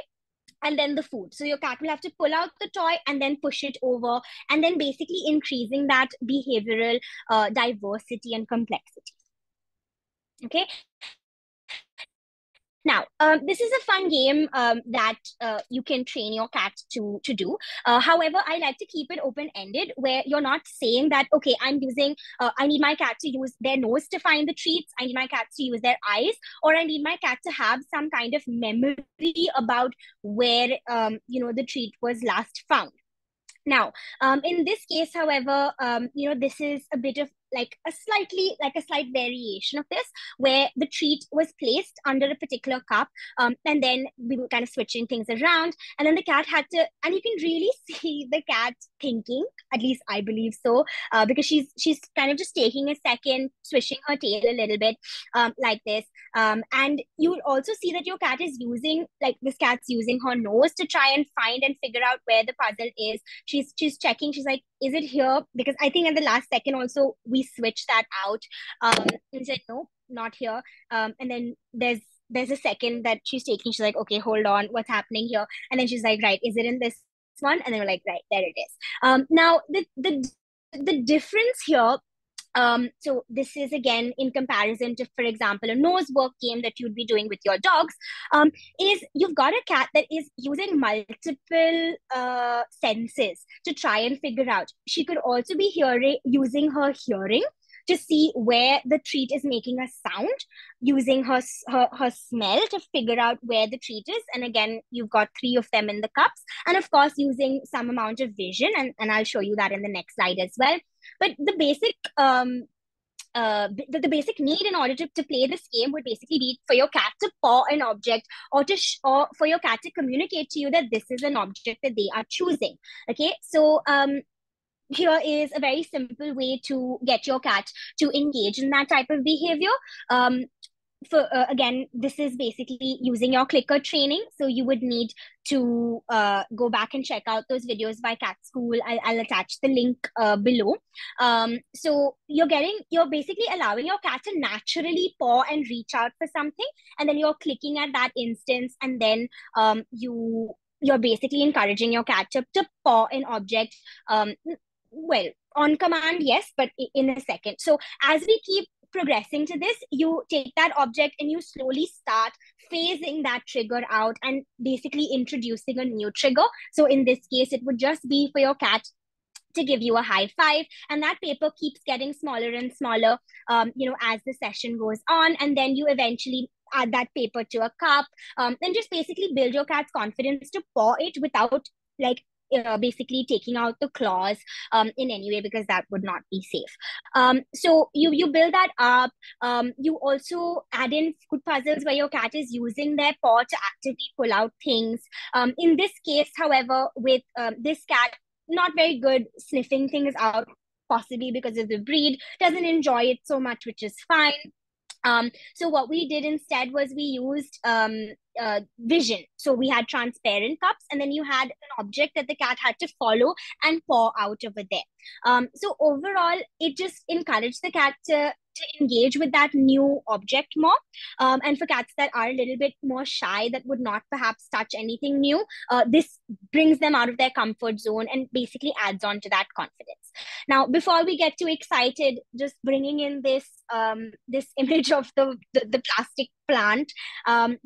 and then the food. So your cat will have to pull out the toy and then push it over, and then basically increasing that behavioral diversity and complexity. Okay. Now, this is a fun game that you can train your cat to do. However, I like to keep it open-ended, where you're not saying that, okay, I need my cat to use their nose to find the treats, I need my cat to use their eyes, or I need my cat to have some kind of memory about where, the treat was last found. Now, in this case, however, this is a bit of like a slight variation of this, where the treat was placed under a particular cup, and then we were kind of switching things around, and then the cat had to, and you can really see the cat thinking, at least I believe so, because she's kind of just taking a second, swishing her tail a little bit, like this, and you will also see that your cat is using, like this cat's using her nose to try and find and figure out where the puzzle is. She's checking, she's like, is it here? Because I think at the last second also we switched that out, and said no, not here, and then there's a second that she's taking, she's like, okay, hold on, what's happening here? And then she's like, right, is it in this one? And then we're like, right, there it is. Now the difference here, so this is again in comparison to, for example, a nose work game that you'd be doing with your dogs, is you've got a cat that is using multiple senses to try and figure out. She could also be using her hearing to see where the treat is making a sound, using her smell to figure out where the treat is. And again, you've got 3 of them in the cups. And of course, using some amount of vision. And I'll show you that in the next slide as well. But the basic the basic need in order to play this game would basically be for your cat to paw an object, or for your cat to communicate to you that this is an object that they are choosing. Okay, so here is a very simple way to get your cat to engage in that type of behavior. Again, this is basically using your clicker training. So you would need to go back and check out those videos by Cat School. I'll attach the link below. So you're basically allowing your cat to naturally paw and reach out for something, and then you're clicking at that instance, and then you're basically encouraging your cat to paw an object. Well, on command, yes, but in a second. So as we keep progressing to this, you take that object and you slowly start phasing that trigger out and basically introducing a new trigger. So in this case, it would just be for your cat to give you a high five, and that paper keeps getting smaller and smaller, as the session goes on, and then you eventually add that paper to a cup, and just basically build your cat's confidence to paw it without like basically taking out the claws in any way, because that would not be safe. So you build that up. You also add in food puzzles where your cat is using their paw to actively pull out things. In this case, however, with this cat, not very good sniffing things out, possibly because of the breed, doesn't enjoy it so much, which is fine. So what we did instead was we used vision. So we had transparent cups, and then you had an object that the cat had to follow and paw out over there. So overall, it just encouraged the cat to engage with that new object more. And for cats that are a little bit more shy, that would not perhaps touch anything new, this brings them out of their comfort zone and basically adds on to that confidence. Now, before we get too excited, just bringing in this image of the plastic plant,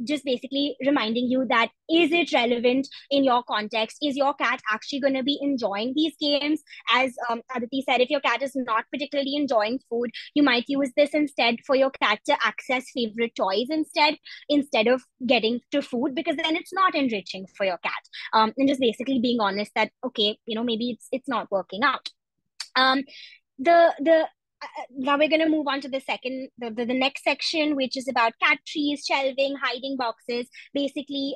just basically reminding you that, is it relevant in your context? Is your cat actually going to be enjoying these games? As Aditi said, if your cat is not particularly enjoying food, you might use this instead for your cat to access favorite toys instead of getting to food, because then it's not enriching for your cat. And just basically being honest that, okay, maybe it's not working out. The Now we're going to move on to the next section, which is about cat trees, shelving, hiding boxes, basically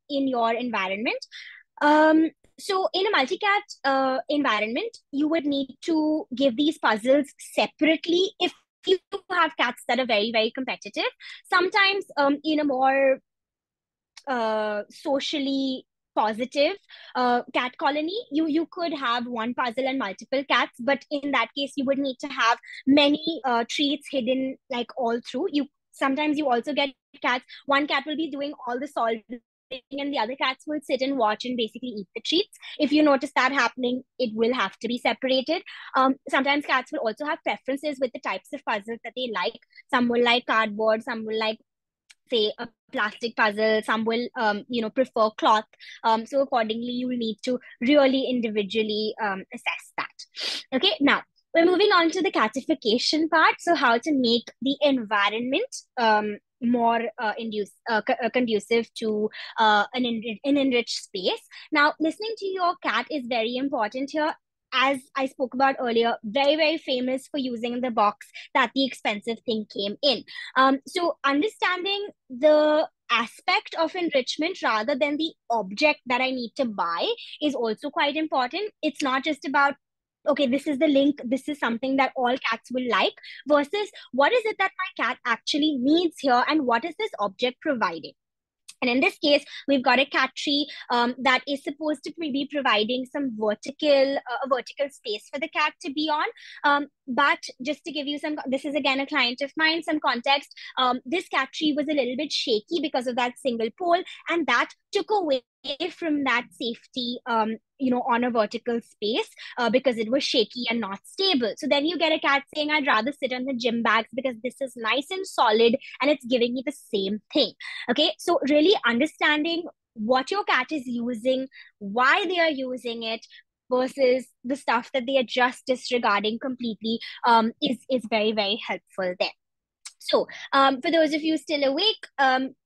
in your environment. So in a multi-cat environment, you would need to give these puzzles separately if you have cats that are very, very competitive. Sometimes in a more socially positive cat colony, you could have one puzzle and multiple cats, but in that case you would need to have many treats hidden like all through. Sometimes you also get cats, one cat will be doing all the solving and the other cats will sit and watch and basically eat the treats. If you notice that happening, it will have to be separated. Sometimes cats will also have preferences with the types of puzzles that they like. Some will like cardboard, some will like, say, a plastic puzzle, some will prefer cloth. So accordingly you will need to really individually assess that. Okay, now we're moving on to the catification part. So how to make the environment more conducive to an enriched space. Now, listening to your cat is very important here. As I spoke about earlier, very, very famous for using the box that the expensive thing came in. So understanding the aspect of enrichment rather than the object that I need to buy is also quite important. It's not just about, okay, this is the link, this is something that all cats will like, versus what is it that my cat actually needs here and what is this object providing. And in this case, we've got a cat tree that is supposed to be providing some vertical space for the cat to be on. But just to give you this is again a client of mine, some context. This cat tree was a little bit shaky because of that single pole, and that took away from that safety, on a vertical space because it was shaky and not stable. So then you get a cat saying, I'd rather sit on the gym bags because this is nice and solid and it's giving me the same thing. Okay, so really understanding what your cat is using, why they are using it, versus the stuff that they are just disregarding completely is very, very helpful there. So for those of you still awake,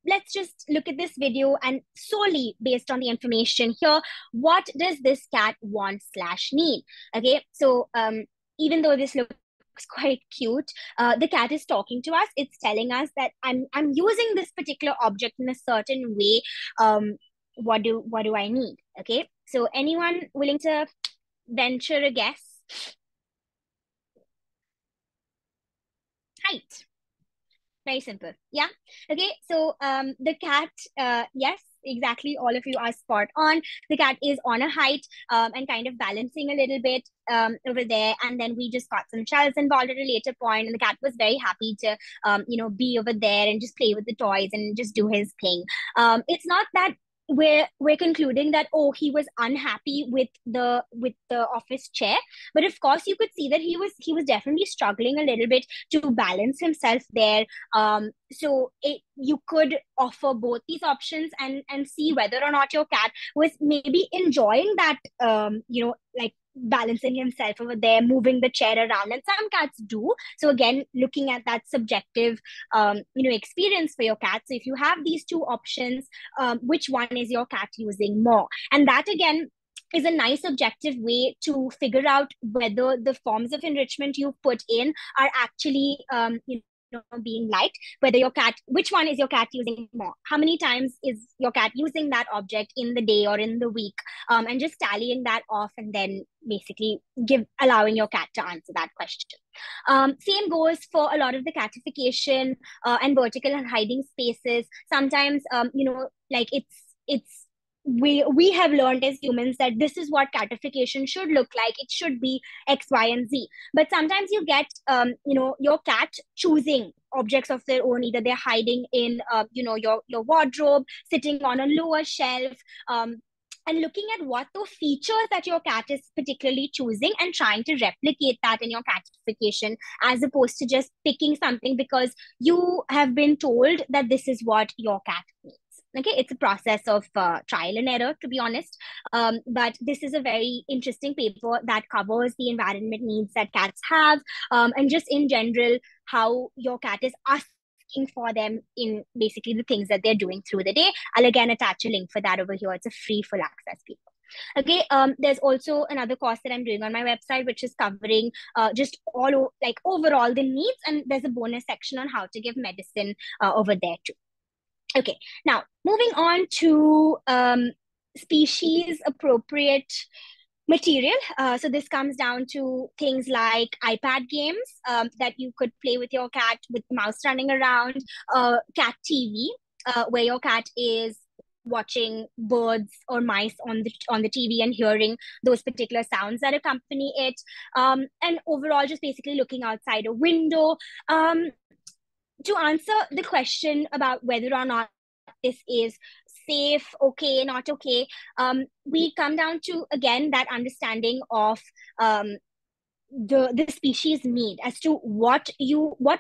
let's just look at this video, and solely based on the information here, what does this cat want/need? Okay, so even though this looks quite cute, the cat is talking to us. It's telling us that I'm using this particular object in a certain way. What do I need? Okay, so anyone willing to venture a guess? Height. Very simple. Yeah. Okay. So the cat, yes, exactly. All of you are spot on. The cat is on a height and kind of balancing a little bit over there. And then we just got some shells involved at a later point, and the cat was very happy to, be over there and just play with the toys and just do his thing. It's not that we're concluding that, oh, he was unhappy with the office chair, but of course you could see that he was definitely struggling a little bit to balance himself there. So you could offer both these options and see whether or not your cat was maybe enjoying that, like balancing himself over there, moving the chair around, and some cats do. So again, looking at that subjective experience for your cat. So if you have these two options, which one is your cat using more? And that again is a nice objective way to figure out whether the forms of enrichment you've put in are actually being liked. Whether which one is your cat using more? How many times is your cat using that object in the day or in the week? And just tallying that off, and then basically allowing your cat to answer that question. Same goes for a lot of the catification and vertical and hiding spaces. Sometimes like it's we have learned as humans that this is what catification should look like. It should be X, Y, and Z. But sometimes you get your cat choosing objects of their own. Either they're hiding in your wardrobe, sitting on a lower shelf, and looking at what the features that your cat is particularly choosing and trying to replicate that in your catification, as opposed to just picking something because you have been told that this is what your cat needs. Okay, it's a process of trial and error, to be honest. But this is a very interesting paper that covers the environment needs that cats have, and just in general, how your cat is asking for them in basically the things that they're doing through the day. I'll again attach a link for that over here. It's a free full access paper. Okay, there's also another course that I'm doing on my website, which is covering just like overall the needs, and there's a bonus section on how to give medicine over there too. Okay, now moving on to species appropriate material. So this comes down to things like iPad games that you could play with your cat with the mouse running around, cat TV, where your cat is watching birds or mice on the TV and hearing those particular sounds that accompany it, and overall just basically looking outside a window. To answer the question about whether or not this is safe, okay, not okay, we come down to again that understanding of the species need as to what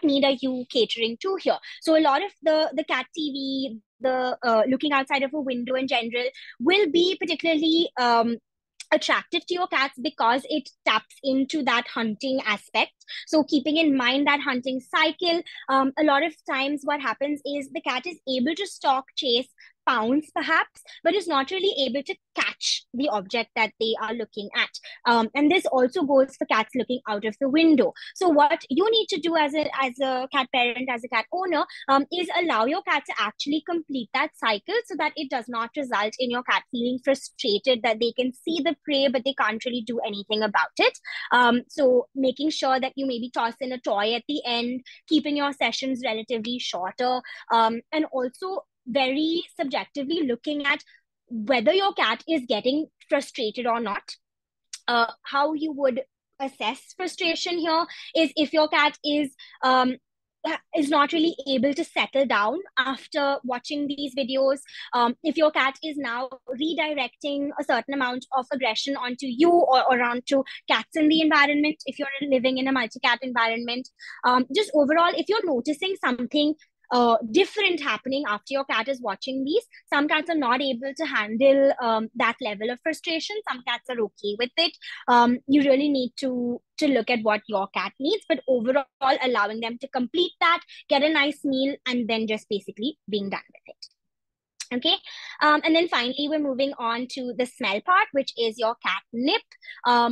need are you catering to here. So a lot of the cat TV, the looking outside of a window in general will be particularly attractive to your cats because it taps into that hunting aspect. So keeping in mind that hunting cycle, a lot of times what happens is the cat is able to stalk, chase, pounce perhaps, but is not really able to catch the object that they are looking at. And this also goes for cats looking out of the window. So what you need to do as a cat parent, as a cat owner, is allow your cat to actually complete that cycle so that it does not result in your cat feeling frustrated that they can see the prey, but they can't really do anything about it. So making sure that you maybe toss in a toy at the end, keeping your sessions relatively shorter, and also very subjectively looking at whether your cat is getting frustrated or not. How you would assess frustration here is if your cat is not really able to settle down after watching these videos. If your cat is now redirecting a certain amount of aggression onto you or onto cats in the environment, if you're living in a multi-cat environment, just overall, if you're noticing something different happening after your cat is watching these. Some cats are not able to handle that level of frustration. Some cats are okay with it. You really need to look at what your cat needs, but overall allowing them to complete that, get a nice meal, and then just basically being done with it. Okay, and then finally, we're moving on to the smell part, which is your catnip,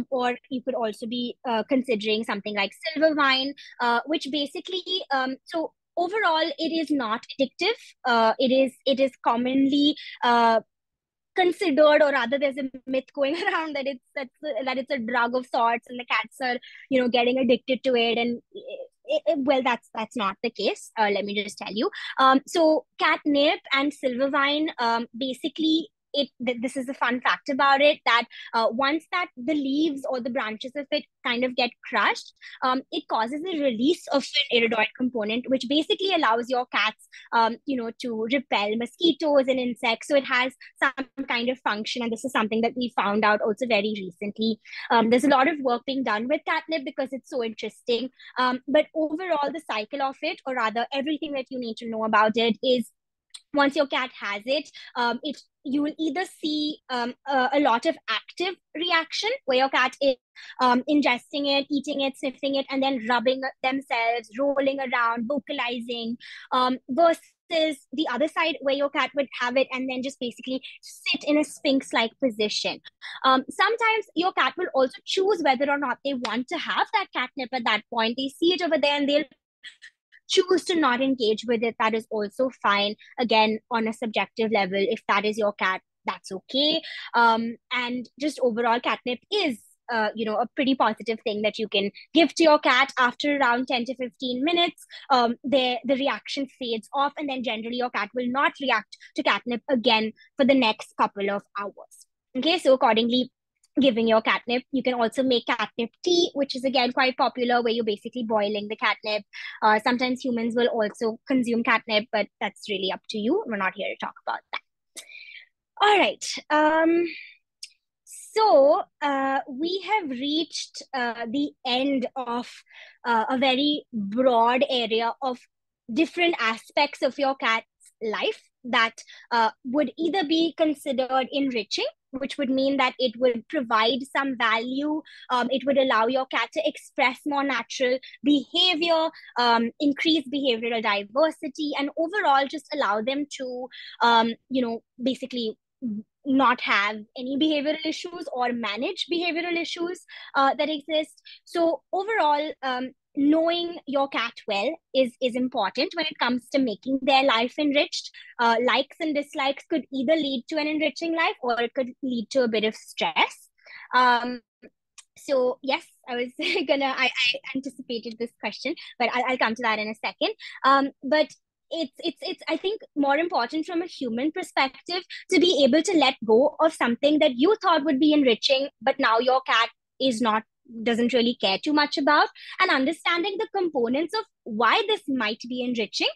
or you could also be considering something like silver wine, which basically, so overall, it is not addictive. It is commonly considered, or rather there's a myth going around that it's a drug of sorts and the cats are getting addicted to it, and well, that's not the case. Let me just tell you. So catnip and silver wine, basically this is a fun fact about it, that once that the leaves or the branches of it kind of get crushed, it causes a release of an iridoid component, which basically allows your cats to repel mosquitoes and insects. So it has some kind of function, and this is something that we found out also very recently. There's a lot of work being done with catnip because it's so interesting, but overall the cycle of it, or rather everything that you need to know about it, is once your cat has it, you will either see a lot of active reaction where your cat is ingesting it, eating it, sniffing it, and then rubbing themselves, rolling around, vocalizing, versus the other side where your cat would have it and then just basically sit in a sphinx-like position. Sometimes your cat will also choose whether or not they want to have that catnip at that point. They see it over there and they'll choose to not engage with it. That is also fine. Again, on a subjective level, if that is your cat, that's okay. And just overall, catnip is a pretty positive thing that you can give to your cat. After around 10 to 15 minutes, the reaction fades off, and then generally your cat will not react to catnip again for the next couple of hours. Okay, so accordingly, giving your catnip. You can also make catnip tea, which is again quite popular, where you're basically boiling the catnip. Sometimes humans will also consume catnip, but that's really up to you. We're not here to talk about that. All right. So we have reached the end of a very broad area of different aspects of your cat's life that would either be considered enriching, which would mean that it would provide some value. It would allow your cat to express more natural behavior, increase behavioral diversity, and overall just allow them to, basically not have any behavioral issues or manage behavioral issues that exist. So overall, knowing your cat well is important when it comes to making their life enriched. Likes and dislikes could either lead to an enriching life or it could lead to a bit of stress. So yes, I anticipated this question, but I'll come to that in a second. But it's I think more important from a human perspective to be able to let go of something that you thought would be enriching, but now your cat is not doesn't really care too much about, and understanding the components of why this might be enriching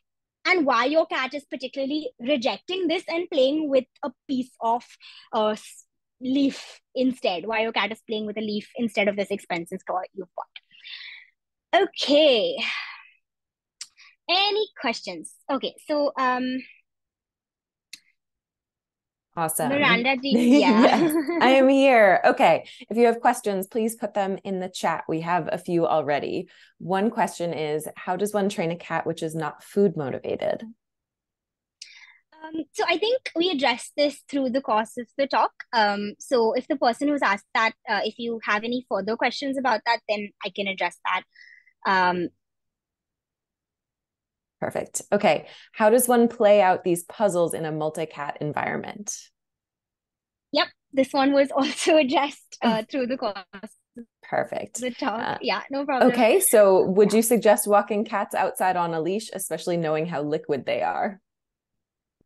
and why your cat is particularly rejecting this and playing with a piece of leaf instead, why your cat is playing with a leaf instead of this expensive toy you've bought. Okay, any questions? Okay, so Awesome. Miranda, yeah. Yes, I am here. Okay. If you have questions, please put them in the chat. We have a few already. One question is, how does one train a cat which is not food motivated? So I think we addressed this through the course of the talk. So if the person who's asked that, if you have any further questions about that, then I can address that. Perfect. Okay. How does one play out these puzzles in a multi-cat environment? Yep, this one was also addressed through the course. Perfect. The talk. Yeah, no problem. Okay, so would you suggest walking cats outside on a leash, especially knowing how liquid they are?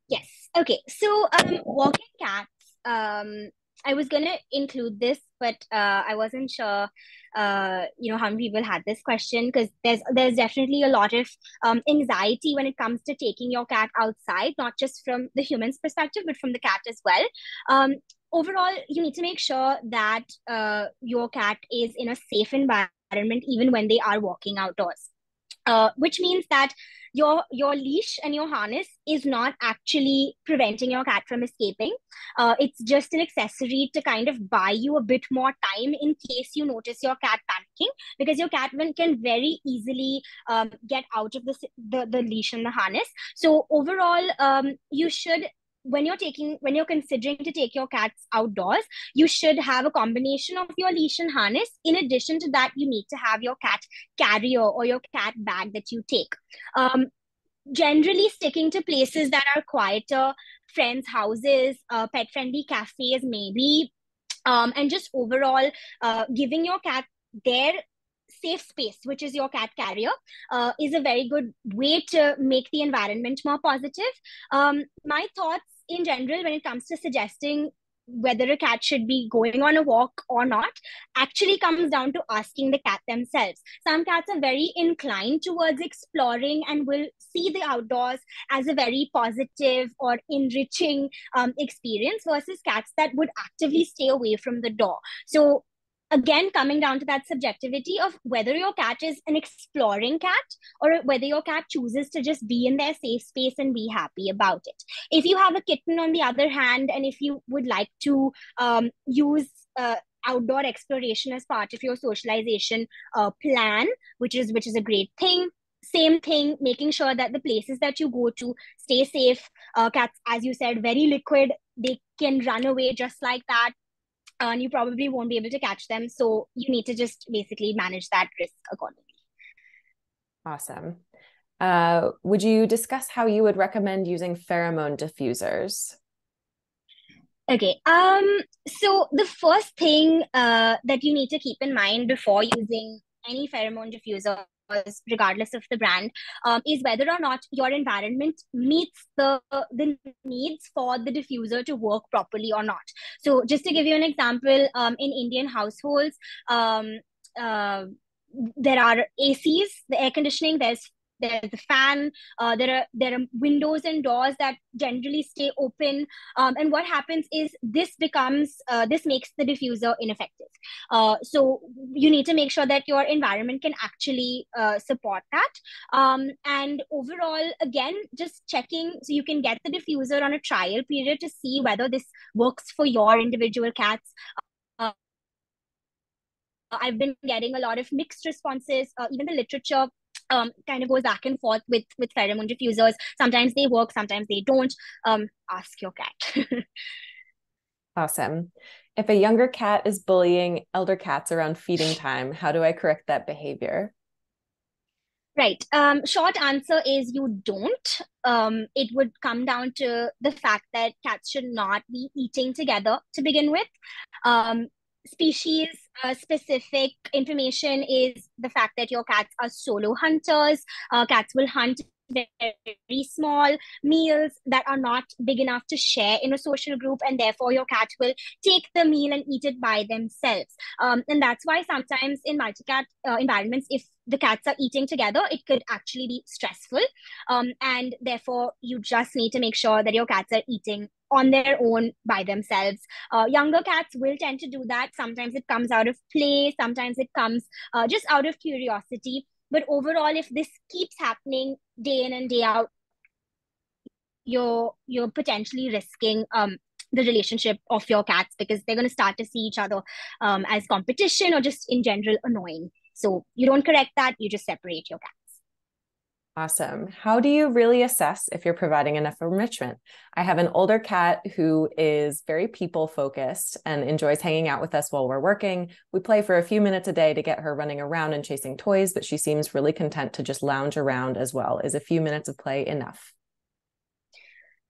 Yes. Okay. So, walking cats. I was gonna include this, but I wasn't sure. How many people had this question because there's definitely a lot of anxiety when it comes to taking your cat outside, not just from the human's perspective, but from the cat as well. Overall, you need to make sure that your cat is in a safe environment even when they are walking outdoors. Which means that your leash and your harness is not actually preventing your cat from escaping. It's just an accessory to kind of buy you a bit more time in case you notice your cat panicking, because your cat can very easily get out of the leash and the harness. So overall, you should, when you're considering to take your cats outdoors, you should have a combination of your leash and harness. In addition to that, you need to have your cat carrier or your cat bag that you take. Generally sticking to places that are quieter, friends' houses, pet friendly cafes, maybe, and just overall giving your cat their safe space, which is your cat carrier, is a very good way to make the environment more positive. My thoughts in general when it comes to suggesting whether a cat should be going on a walk or not actually comes down to asking the cat themselves. Some cats are very inclined towards exploring and will see the outdoors as a very positive or enriching experience, versus cats that would actively stay away from the door. So again, coming down to that subjectivity of whether your cat is an exploring cat or whether your cat chooses to just be in their safe space and be happy about it. If you have a kitten, on the other hand, and if you would like to use outdoor exploration as part of your socialization plan, which is a great thing. Same thing, making sure that the places that you go to stay safe. Cats, as you said, very liquid. They can run away just like that, and you probably won't be able to catch them. So you need to just basically manage that risk accordingly. Awesome. Would you discuss how you would recommend using pheromone diffusers? Okay. So the first thing that you need to keep in mind before using any pheromone diffuser, regardless of the brand, is whether or not your environment meets the needs for the diffuser to work properly or not. So just to give you an example, in Indian households, there are ACs, the air conditioning. There's there's a fan, there are windows and doors that generally stay open, and what happens is this makes the diffuser ineffective. So you need to make sure that your environment can actually support that. And overall, again, just checking, so you can get the diffuser on a trial period to see whether this works for your individual cats. Uh, I've been getting a lot of mixed responses. Even the literature kind of goes back and forth with pheromone diffusers. Sometimes they work, sometimes they don't. Ask your cat. Awesome. If a younger cat is bullying elder cats around feeding time, how do I correct that behavior? Right. Short answer is you don't. It would come down to the fact that cats should not be eating together to begin with. Species specific information is the fact that your cats are solo hunters. Cats will hunt very small meals that are not big enough to share in a social group, and therefore your cat will take the meal and eat it by themselves. And that's why sometimes in multi-cat environments, if the cats are eating together, it could actually be stressful. And therefore, you just need to make sure that your cats are eating on their own by themselves. Younger cats will tend to do that. Sometimes it comes out of play, sometimes it comes just out of curiosity. But overall, if this keeps happening day in and day out, you're potentially risking the relationship of your cats, because they're going to start to see each other as competition or just in general annoying. So you don't correct that, you just separate your cats. Awesome. How do you really assess if you're providing enough enrichment? I have an older cat who is very people focused and enjoys hanging out with us while we're working. We play for a few minutes a day to get her running around and chasing toys, but she seems really content to just lounge around as well. Is a few minutes of play enough?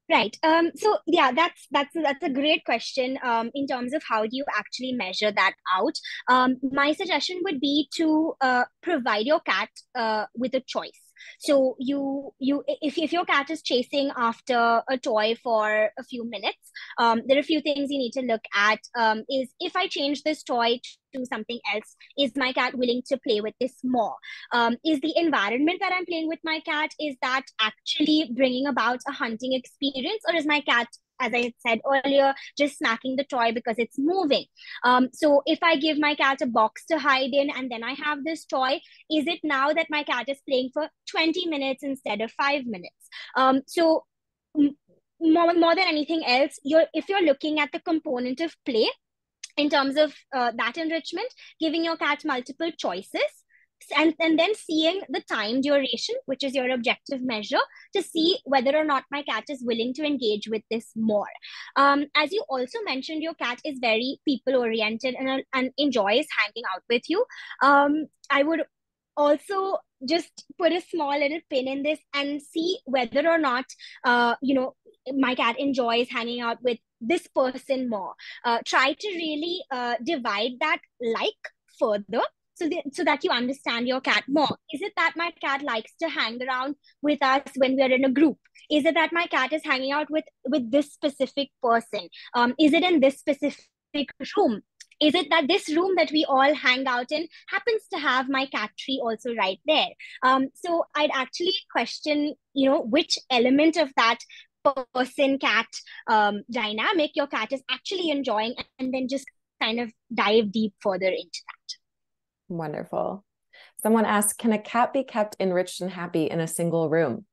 Right. So yeah, that's a great question. In terms of how do you actually measure that out? My suggestion would be to provide your cat with a choice. So if your cat is chasing after a toy for a few minutes, there are a few things you need to look at. Is if I change this toy to something else, is my cat willing to play with this more? Is the environment that I'm playing with my cat, is that actually bringing about a hunting experience, or is my cat, as I said earlier, just smacking the toy because it's moving? So if I give my cat a box to hide in and then I have this toy, is it now that my cat is playing for 20 minutes instead of 5 minutes? So more than anything else, if you're looking at the component of play in terms of that enrichment, giving your cat multiple choices, and then seeing the time duration, which is your objective measure, to see whether or not my cat is willing to engage with this more. As you also mentioned, your cat is very people oriented and enjoys hanging out with you. I would also just put a small little pin in this and see whether or not my cat enjoys hanging out with this person more. Try to really divide that further, so that you understand your cat more. Is it that my cat likes to hang around with us when we're in a group? Is it that my cat is hanging out with this specific person? Is it in this specific room? Is it that this room that we all hang out in happens to have my cat tree also right there? So I'd actually question, which element of that person cat dynamic your cat is actually enjoying, and then just kind of dive deep further into that. Wonderful. Someone asked, can a cat be kept enriched and happy in a single room?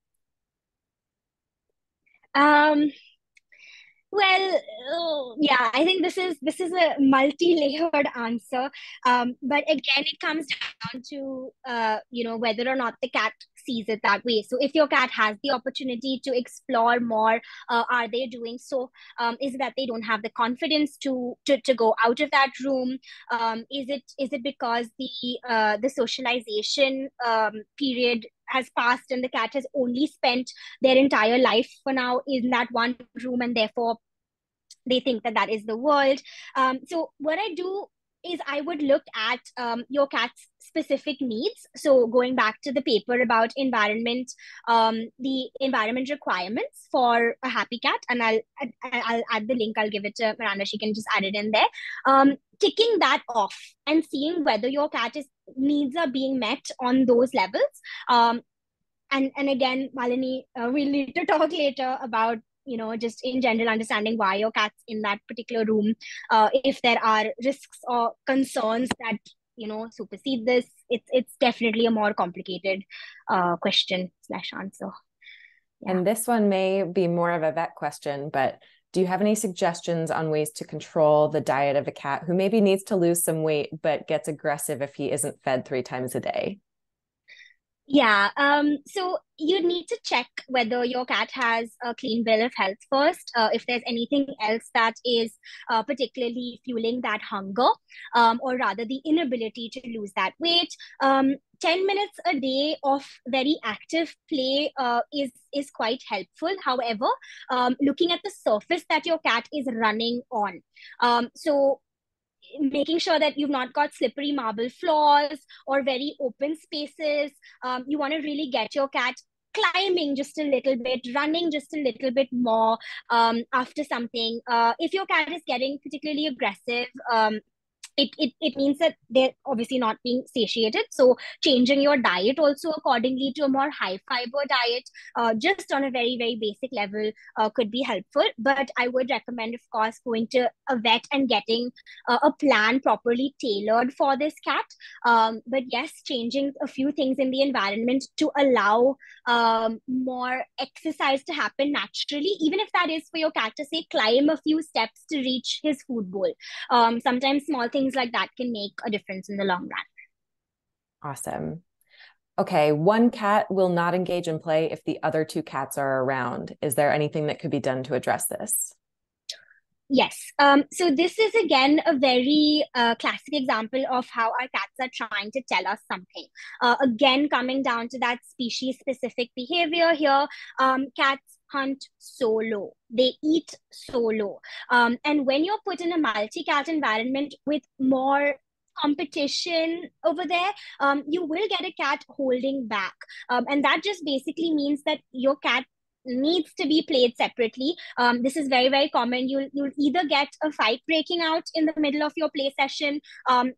Well, yeah, I think this is a multi-layered answer. But again, it comes down to whether or not the cat sees it that way. So if your cat has the opportunity to explore more, are they doing so? Is it that they don't have the confidence to go out of that room? Is it because the socialization period has passed and the cat has only spent their entire life for now in that one room, and therefore they think that is the world? So what I do is I would look at your cat's specific needs. So going back to the paper about environment, the environment requirements for a happy cat, and I'll add the link. I'll give it to Miranda. She can just add it in there. Ticking that off and seeing whether your cat needs are being met on those levels. And again, Malini, we'll need to talk later about, just in general understanding why your cat's in that particular room. If there are risks or concerns that, supersede this, it's definitely a more complicated question slash answer. Yeah. And this one may be more of a vet question, but do you have any suggestions on ways to control the diet of a cat who maybe needs to lose some weight, but gets aggressive if he isn't fed 3 times a day? Yeah, so you need to check whether your cat has a clean bill of health first. If there's anything else that is particularly fueling that hunger, or rather the inability to lose that weight. 10 minutes a day of very active play is quite helpful. However, looking at the surface that your cat is running on. So making sure that you've not got slippery marble floors or very open spaces. You want to really get your cat climbing just a little bit, running just a little bit more after something. If your cat is getting particularly aggressive, it means that they're obviously not being satiated. So changing your diet also accordingly to a more high fiber diet, just on a very, very basic level, could be helpful. But I would recommend, of course, going to a vet and getting a plan properly tailored for this cat. But yes, changing a few things in the environment to allow more exercise to happen naturally, even if that is for your cat to say climb a few steps to reach his food bowl. Sometimes small things like that can make a difference in the long run. Awesome. Okay, one cat will not engage in play if the other 2 cats are around. Is there anything that could be done to address this? Yes. So this is again a very classic example of how our cats are trying to tell us something. Again, coming down to that species specific behavior here, cats hunt solo. They eat solo. And when you're put in a multi-cat environment with more competition over there, you will get a cat holding back. And that just basically means that your cat needs to be played separately. This is very, very common. You'll either get a fight breaking out in the middle of your play session.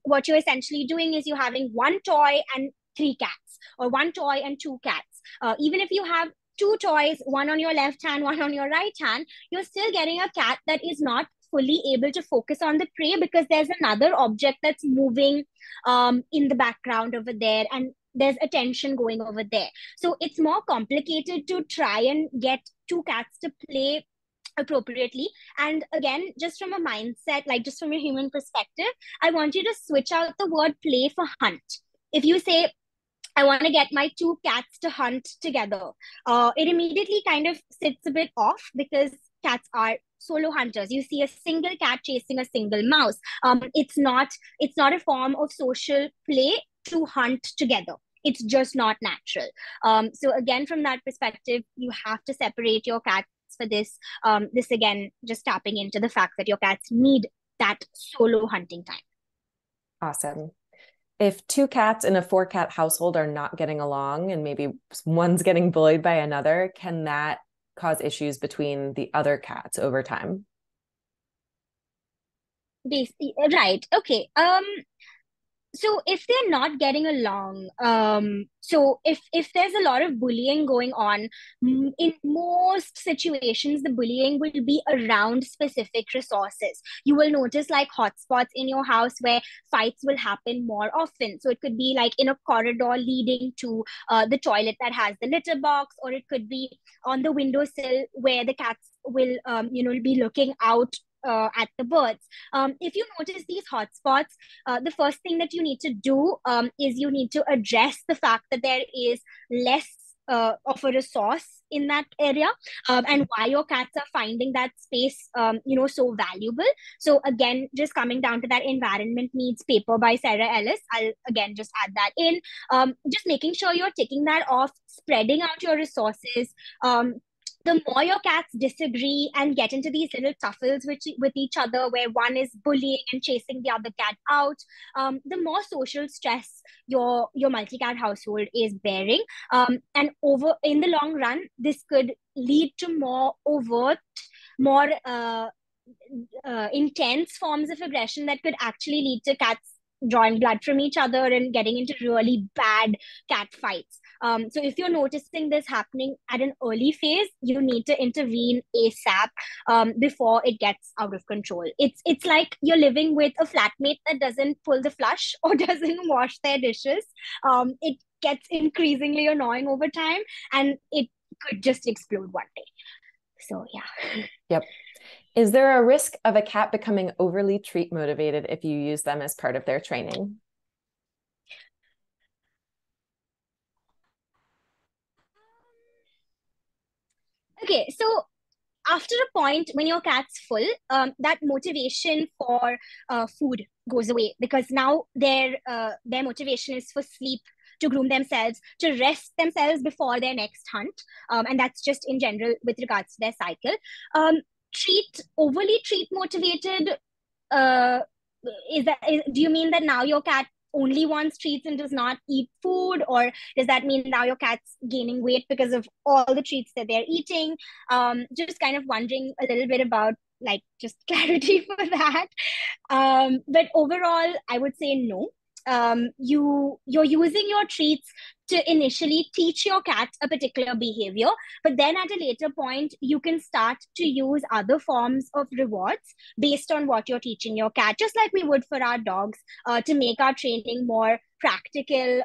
What you're essentially doing is you're having one toy and 3 cats, or one toy and 2 cats. Even if you have 2 toys, one on your left hand, one on your right hand, you're still getting a cat that is not fully able to focus on the prey because there's another object that's moving in the background over there, and there's attention going over there. So it's more complicated to try and get 2 cats to play appropriately. And again, just from a mindset, like just from a human perspective, I want you to switch out the word play for hunt. If you say, I want to get my 2 cats to hunt together, it immediately kind of sits a bit off because cats are solo hunters. You see a single cat chasing a single mouse. It's not a form of social play to hunt together. It's just not natural. So again, from that perspective, you have to separate your cats for this. This again, just tapping into the fact that your cats need that solo hunting time. Awesome. If 2 cats in a 4-cat household are not getting along and maybe one's getting bullied by another, can that cause issues between the other cats over time? Basically, right. Okay. So if they're not getting along, so if there's a lot of bullying going on, in most situations the bullying will be around specific resources. You will notice like hotspots in your house where fights will happen more often. So it could be like in a corridor leading to the toilet that has the litter box, or it could be on the windowsill where the cats will be looking out at the birds. If you notice these hotspots, the first thing that you need to do is you need to address the fact that there is less of a resource in that area, and why your cats are finding that space so valuable. So again, just coming down to that environment needs paper by Sarah Ellis, I'll again just add that in. Just making sure you're ticking that off, spreading out your resources. The more your cats disagree and get into these little tuffles with each other, where one is bullying and chasing the other cat out, the more social stress your multi-cat household is bearing. And over in the long run, this could lead to more overt, more intense forms of aggression that could actually lead to cats drawing blood from each other and getting into really bad cat fights. So if you're noticing this happening at an early phase, you need to intervene ASAP before it gets out of control. It's like you're living with a flatmate that doesn't pull the flush or doesn't wash their dishes. It gets increasingly annoying over time, and it could just explode one day. So yeah. Yep. Is there a risk of a cat becoming overly treat motivated if you use them as part of their training? Okay, so after a point when your cat's full, that motivation for food goes away, because now their motivation is for sleep, to groom themselves, to rest themselves before their next hunt, and that's just in general with regards to their cycle. Um, Overly treat motivated, uh, do you mean that now your cat only wants treats and does not eat food, or does that mean now your cat's gaining weight because of all the treats that they're eating? Just kind of wondering a little bit about, like, just clarity for that. But overall, I would say no. You're using your treats to initially teach your cat a particular behavior, but then at a later point you can start to use other forms of rewards based on what you're teaching your cat, just like we would for our dogs, to make our training more practical,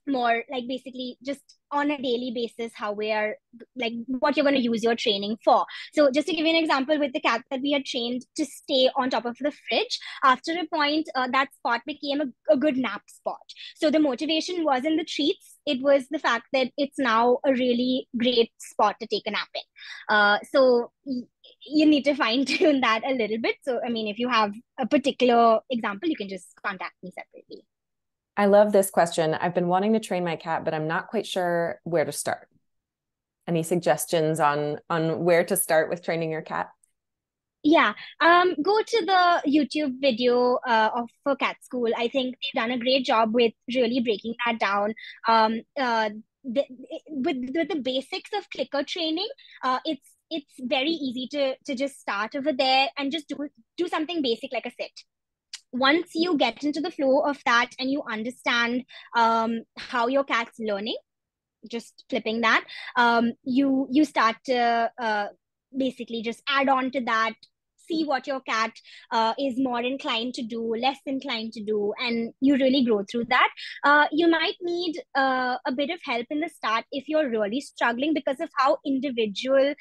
more like basically just on a daily basis, how we are, like, what you're going to use your training for. So just to give you an example, with the cat that we had trained to stay on top of the fridge, after a point, that spot became a good nap spot. So the motivation wasn't the treats, it was the fact that it's now a really great spot to take a nap in. So you need to fine tune that a little bit. So I mean, if you have a particular example, you can just contact me separately. I love this question. I've been wanting to train my cat, but I'm not quite sure where to start. Any suggestions on where to start with training your cat? Yeah, go to the YouTube video of for Cat School. I think they've done a great job with really breaking that down. Um, uh, with the basics of clicker training, it's very easy to just start over there and just do something basic like a sit. Once you get into the flow of that and you understand how your cat's learning, just flipping that, you start to basically just add on to that, see what your cat is more inclined to do, less inclined to do, and you really grow through that. You might need a bit of help in the start if you're really struggling, because of how individual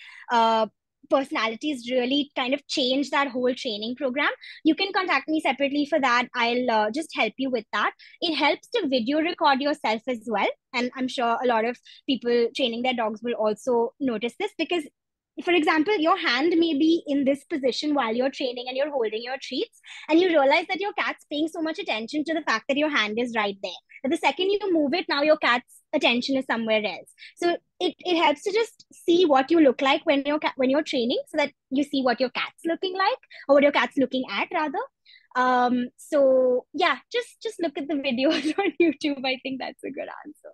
personalities really kind of change that whole training program. You can contact me separately for that. I'll just help you with that. It helps to video record yourself as well, and I'm sure a lot of people training their dogs will also notice this, because for example, your hand may be in this position while you're training and you're holding your treats, and you realize that your cat's paying so much attention to the fact that your hand is right there, that the second you move it, now your cat's attention is somewhere else. So it helps to just see what you look like when you're training, so that you see what your cat's looking like, or what your cat's looking at rather. So yeah, just look at the videos on YouTube. I think that's a good answer.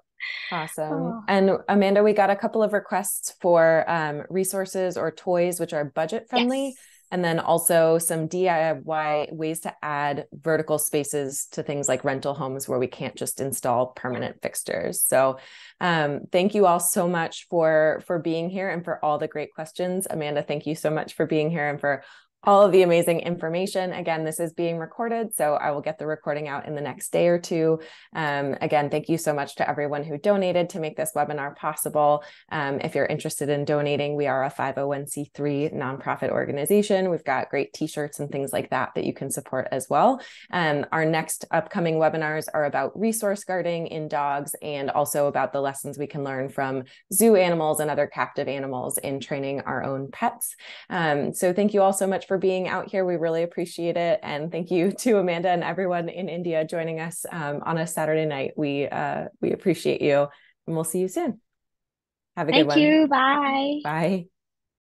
Awesome. Oh, And Amanda, we got a couple of requests for resources or toys which are budget friendly, yes. and then also some DIY ways to add vertical spaces to things like rental homes where we can't just install permanent fixtures. So thank you all so much for being here and for all the great questions. Amanda, thank you so much for being here and for all of the amazing information. Again, this is being recorded, so I will get the recording out in the next day or two. Again, thank you so much to everyone who donated to make this webinar possible. If you're interested in donating, we are a 501c3 nonprofit organization. We've got great t-shirts and things like that that you can support as well. Our next upcoming webinars are about resource guarding in dogs, and also about the lessons we can learn from zoo animals and other captive animals in training our own pets. So thank you all so much for being out here. We really appreciate it. And thank you to Amanda and everyone in India joining us on a Saturday night. We appreciate you, and we'll see you soon. Have a good one. Thank you. Bye. Bye.